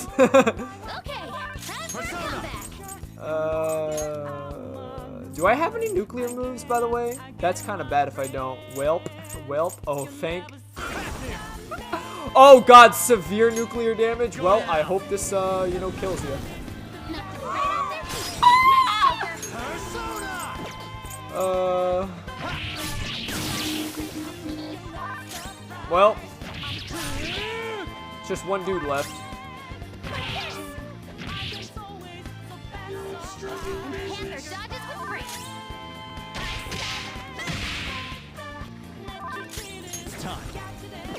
for a comeback. Do I have any nuclear moves, by the way? That's kind of bad if I don't. Welp. Oh, thank. Oh god, severe nuclear damage. Well, I hope this, kills you. Well, just one dude left.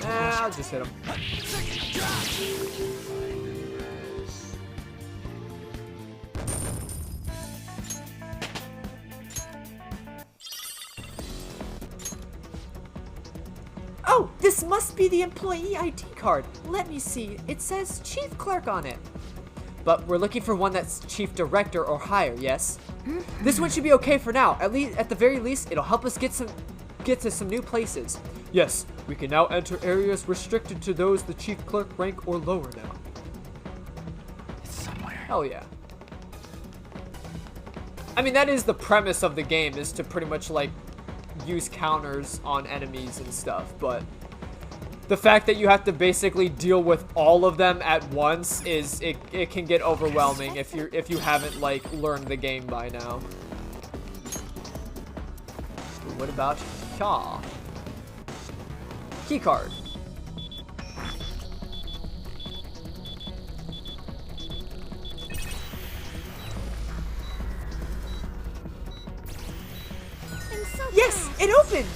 I'll just hit him. Oh, this must be the employee ID card. Let me see. It says Chief Clerk on it. But we're looking for one that's Chief Director or higher, yes? This one should be okay for now. At the very least, it'll help us get to some new places. Yes, we can now enter areas restricted to those the Chief Clerk rank or lower now. It's somewhere. Hell yeah. I mean, that is the premise of the game, is to pretty much, like, use counters on enemies and stuff, but the fact that you have to basically deal with all of them at once it can get overwhelming if you haven't, like, learned the game by now. What about Shaw? Keycard. Yes, it opened!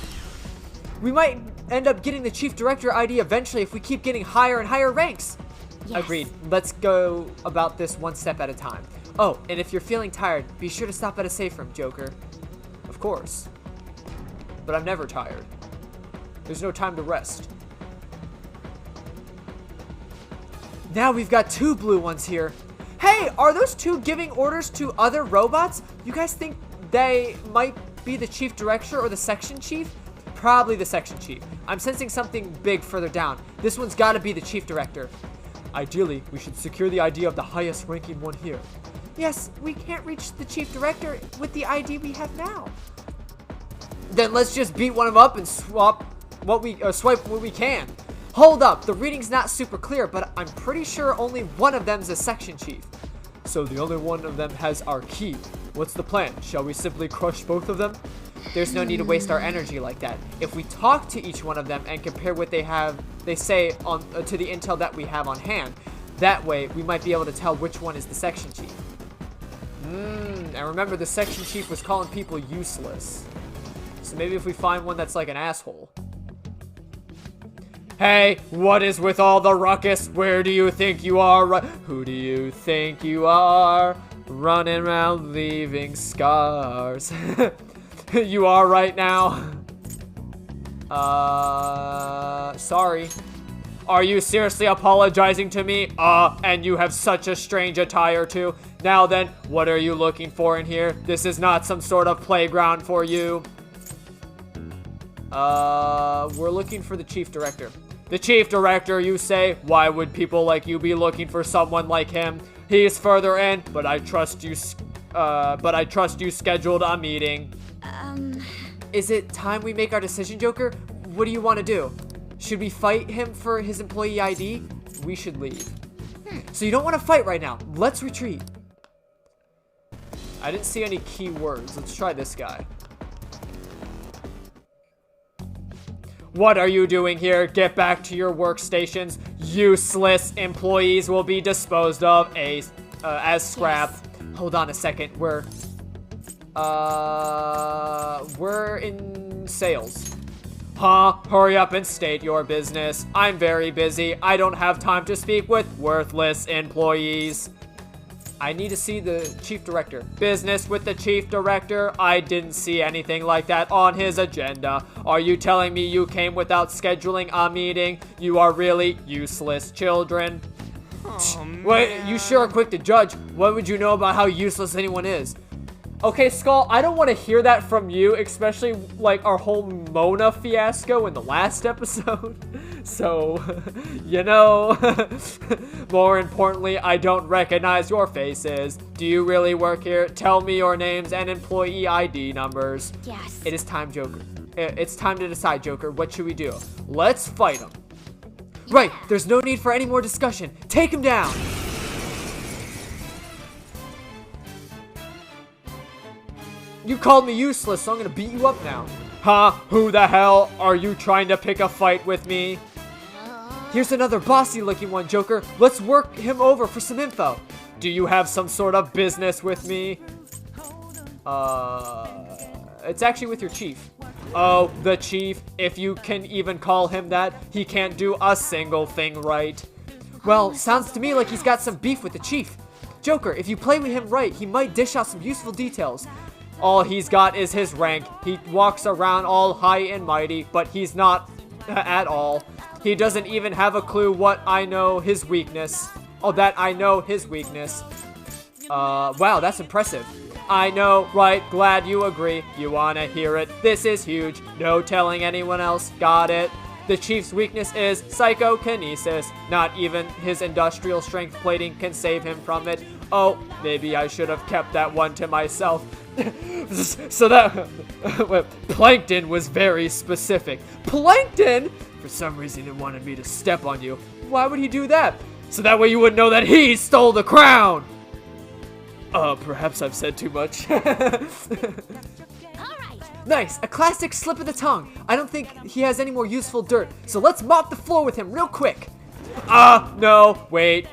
We might end up getting the Chief Director ID eventually if we keep getting higher and higher ranks. Yes. Agreed. Let's go about this one step at a time. Oh, and if you're feeling tired, be sure to stop at a safe room, Joker. Of course. but I'm never tired. There's no time to rest. Now we've got 2 blue ones here. Hey, are those 2 giving orders to other robots? You guys think they might be the chief director or the section chief? Probably the section chief. I'm sensing something big further down. This one's gotta be the chief director. Ideally, we should secure the ID of the highest ranking one here. Yes, we can't reach the chief director with the ID we have now. Then let's just beat one of them up and swipe what we can. Hold up, the reading's not super clear, but I'm pretty sure only one of them's a section chief. So the only one of them has our key. What's the plan? Shall we simply crush both of them? There's no need to waste our energy like that. If we talk to each one of them and compare what they say on to the intel that we have on hand, that way we might be able to tell which one is the section chief. And remember, the section chief was calling people useless. So maybe if we find one that's like an asshole. Hey, what is with all the ruckus? Where do you think you are? Who do you think you are? Running around leaving scars. You are right now. Sorry. Are you seriously apologizing to me? And you have such a strange attire too. Now then, what are you looking for in here? This is not some sort of playground for you. We're looking for the chief director. The chief director, you say? Why would people like you be looking for someone like him? He's further in, but I trust you scheduled a meeting. Is it time we make our decision, Joker? What do you want to do? Should we fight him for his employee ID? We should leave. So you don't want to fight right now. Let's retreat. I didn't see any key words. Let's try this guy. What are you doing here? Get back to your workstations. Useless employees will be disposed of as scrap. Yes. Hold on a second. We're in sales. Huh? Hurry up and state your business. I'm very busy. I don't have time to speak with worthless employees. I need to see the chief director. Business with the chief director? I didn't see anything like that on his agenda. Are you telling me you came without scheduling a meeting? You are really useless children. Oh, wait, you sure are quick to judge. What would you know about how useless anyone is? Okay, Skull, I don't want to hear that from you, especially like our whole Mona fiasco in the last episode. So, you know, more importantly, I don't recognize your faces. Do you really work here? Tell me your names and employee ID numbers. Yes. It is time, Joker. It's time to decide, Joker. What should we do? Let's fight him. Yeah. Right, there's no need for any more discussion. Take him down. You called me useless, so I'm gonna beat you up now. Huh? Who the hell? Are you trying to pick a fight with me? Here's another bossy looking one, Joker. Let's work him over for some info. Do you have some sort of business with me? It's actually with your chief. Oh, the chief. If you can even call him that, he can't do a single thing right. Well, sounds to me like he's got some beef with the chief. Joker, if you play with him right, he might dish out some useful details. All he's got is his rank. He walks around all high and mighty, but he's not at all. He doesn't even have a clue what I know his weakness. Oh, that I know his weakness. Wow, that's impressive. I know, right? Glad you agree. You wanna hear it? This is huge. No telling anyone else. Got it. The chief's weakness is psychokinesis. Not even his industrial strength plating can save him from it. Oh, maybe I should have kept that one to myself. So that Plankton was very specific. Plankton? For some reason he wanted me to step on you. Why would he do that? So that way you would know that he stole the crown. Perhaps I've said too much. Nice, a classic slip of the tongue. I don't think he has any more useful dirt, so let's mop the floor with him real quick. No, wait.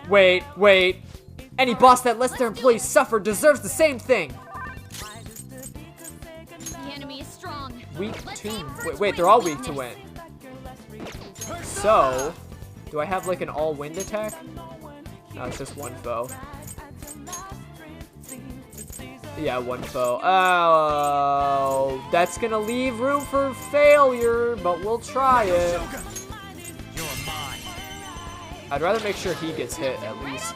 Any boss that lets their employees suffer deserves the same thing. The enemy is strong. Weak to wait, they're all weak to win. So, do I have like an all-wind attack? No, it's just one foe. Yeah, one foe. Oh, that's gonna leave room for failure, but we'll try it. I'd rather make sure he gets hit, at least.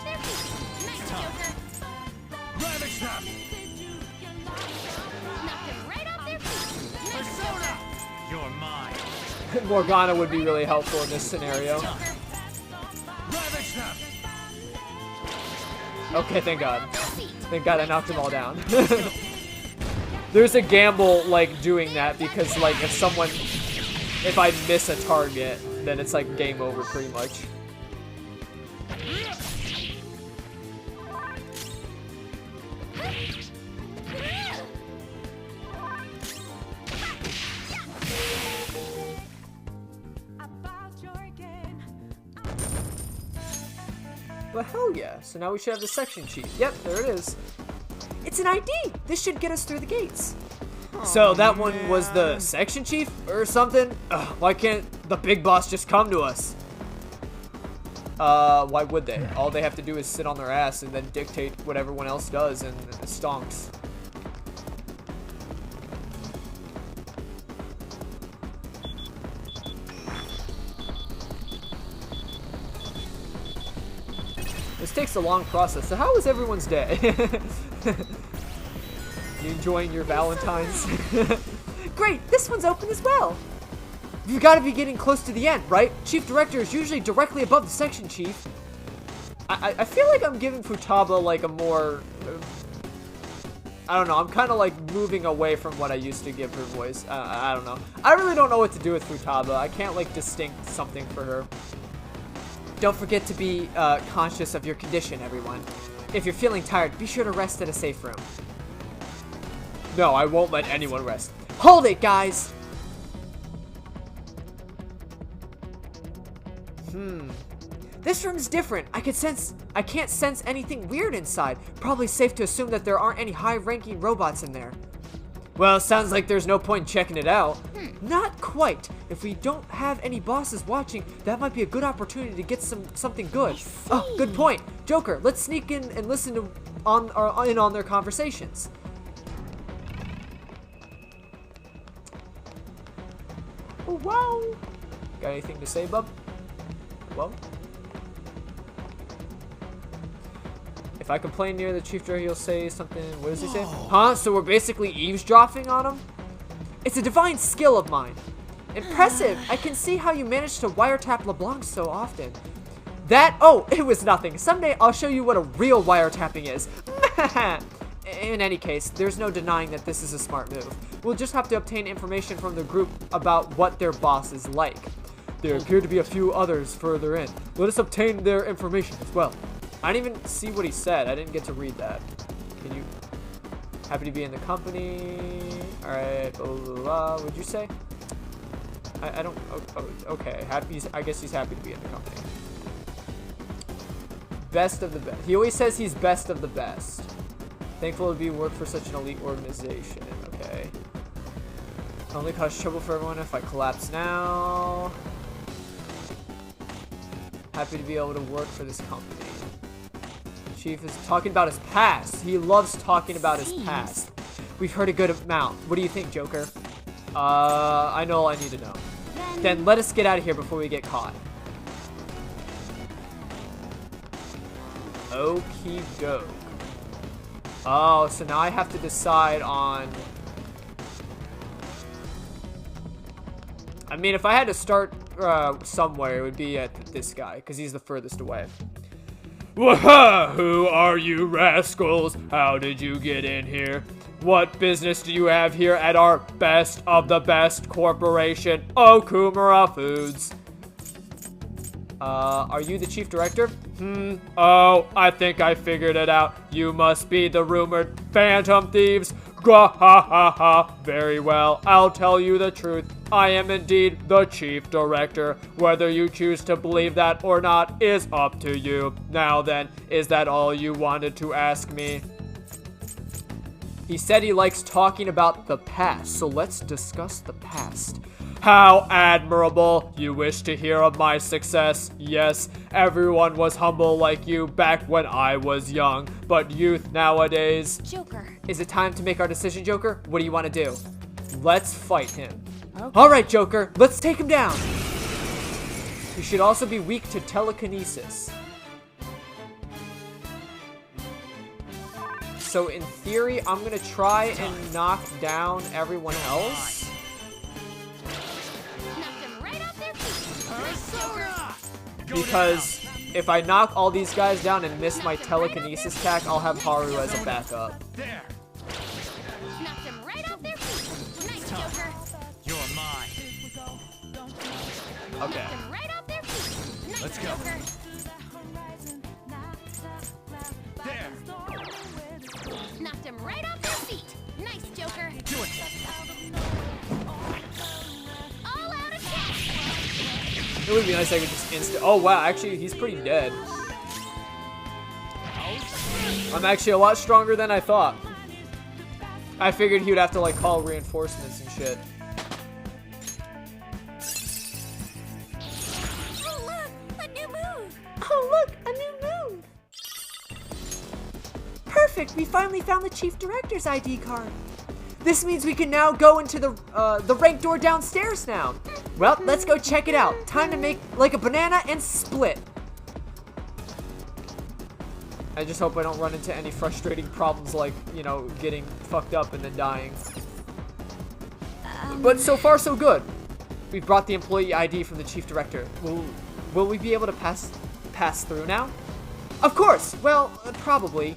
Morgana would be really helpful in this scenario. Okay, thank God. Thank God I knocked them all down. There's a gamble, like, doing that, because, like, if I miss a target, then it's, like, game over, pretty much. Well, hell yeah. So now we should have the section chief. Yep, there it is. It's an ID! This should get us through the gates. So that one was the section chief or something? Ugh, why can't the big boss just come to us? Why would they? All they have to do is sit on their ass and then dictate what everyone else does, and it stonks. This takes a long process. So how was everyone's day? You enjoying your Valentine's? Great, this one's open as well. You've got to be getting close to the end, right? Chief Director is usually directly above the section chief. I feel like I'm giving Futaba like a more... I don't know, I'm kind of like moving away from what I used to give her voice. I don't know. I really don't know what to do with Futaba. I can't like distinct something for her. Don't forget to be conscious of your condition, everyone. If you're feeling tired, be sure to rest in a safe room. No, I won't let anyone rest. Hold it, guys! This room's different. I can't sense anything weird inside. Probably safe to assume that there aren't any high-ranking robots in there. Well, sounds like there's no point in checking it out. Not quite. If we don't have any bosses watching, that might be a good opportunity to get something good. Oh, good point. Joker, let's sneak in and listen to on their conversations. Oh, wow. Got anything to say, bub? Well, if I complain near the Chief Director, he'll say something. What does he say? Huh? So we're basically eavesdropping on him? It's a divine skill of mine. Impressive. I can see how you managed to wiretap LeBlanc so often. Oh, it was nothing. Someday I'll show you what a real wiretapping is. In any case, there's no denying that this is a smart move. We'll just have to obtain information from the group about what their boss is like. There appear to be a few others further in. Let us obtain their information as well. I didn't even see what he said. I didn't get to read that. Can you... Happy to be in the company. Alright, blah, blah, blah. What'd you say? I don't... okay. I guess he's happy to be in the company. Best of the best. He always says he's best of the best. Thankful to be work for such an elite organization. Okay. Only cause trouble for everyone if I collapse now. Happy to be able to work for this company. Chief is talking about his past. He loves talking about his past. We've heard a good amount. What do you think, Joker? I know all I need to know. Then let us get out of here before we get caught. Okie doke. Oh, so now I have to decide on... I mean, if I had to start somewhere, it would be at this guy, because he's the furthest away. Who are you rascals? How did you get in here? What business do you have here at our best of the best corporation, Okumura Foods? Are you the chief director? Oh, I think I figured it out. You must be the rumored phantom thieves. Gah ha ha ha. Very well, I'll tell you the truth. I am indeed the chief director. Whether you choose to believe that or not is up to you. Now then, is that all you wanted to ask me? He said he likes talking about the past, so let's discuss the past. How admirable. You wish to hear of my success? Yes, everyone was humble like you back when I was young, but youth nowadays... Joker. Is it time to make our decision, Joker? What do you want to do? Let's fight him. Okay. Alright, Joker, let's take him down. You should also be weak to telekinesis. So in theory, I'm gonna try and knock down everyone else. Because if I knock all these guys down and miss my telekinesis attack, I'll have Haru as a backup. There. Knocked him right off their feet. Nice, Joker. You're mine. Okay. Knocked him right off their feet. Nice, Let's go. Joker. There. Knocked him right off their feet. Nice, Joker. Do it. All out attack. It would be nice if I could just instant. Oh wow, actually he's pretty dead. I'm actually a lot stronger than I thought. I figured he would have to like call reinforcements and shit. Oh look, a new move. Oh look, a new move. Perfect, we finally found the chief director's ID card. This means we can now go into the rank door downstairs now. Well, let's go check it out. Time to make like a banana and split. I just hope I don't run into any frustrating problems like, you know, getting fucked up and then dying. But so far so good. We've brought the employee ID from the chief director. Will we be able to pass through now? Of course. Well, probably.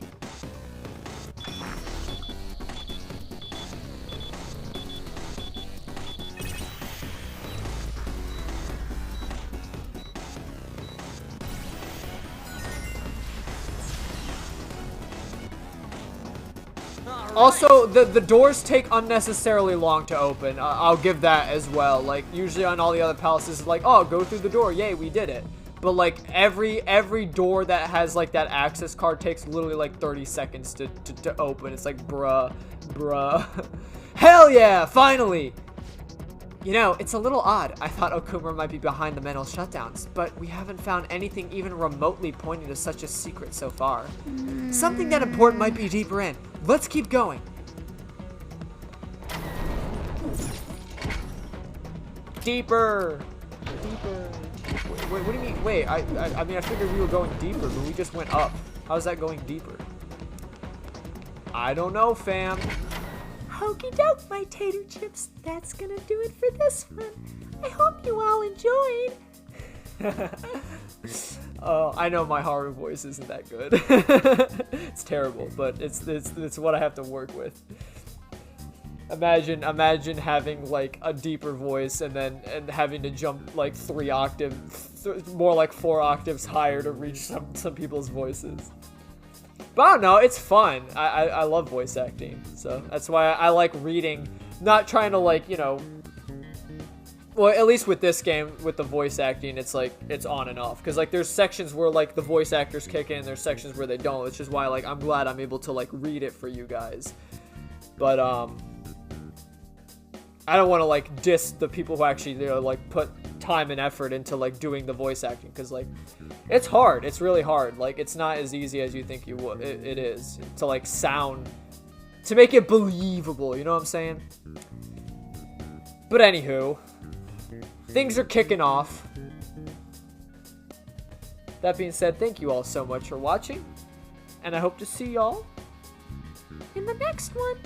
Also, the doors take unnecessarily long to open. I'll give that as well. Like, usually on all the other palaces, it's like, oh, go through the door. Yay, we did it. But, like, every door that has, like, that access card takes literally, like, 30 seconds to open. It's like, bruh. Hell yeah, finally! You know, it's a little odd. I thought Okumura might be behind the mental shutdowns, but we haven't found anything even remotely pointing to such a secret so far. Something that important might be deeper in. Let's keep going. Deeper. Wait, what do you mean? Wait, I mean, I figured we were going deeper, but we just went up. How's that going deeper? I don't know, fam. Hokey doke, my tater chips. That's gonna do it for this one. I hope you all enjoyed. I know my Haru voice isn't that good. It's terrible, but it's what I have to work with. Imagine having like a deeper voice and having to jump like 3 octaves, more like 4 octaves higher to reach some people's voices. But I don't know, it's fun. I love voice acting, so that's why I like reading, not trying to like, you know, well, at least with this game, with the voice acting, it's like, it's on and off. Because like, there's sections where like the voice actors kick in, there's sections where they don't, which is why like, I'm glad I'm able to like read it for you guys. But, I don't want to like diss the people who actually, you know, like put time and effort into like doing the voice acting, because like it's hard. It's really hard. Like, it's not as easy as you think you would. It is to like sound, to make it believable, you know what I'm saying? But anywho, things are kicking off. That being said, thank you all so much for watching, and I hope to see y'all In the next one.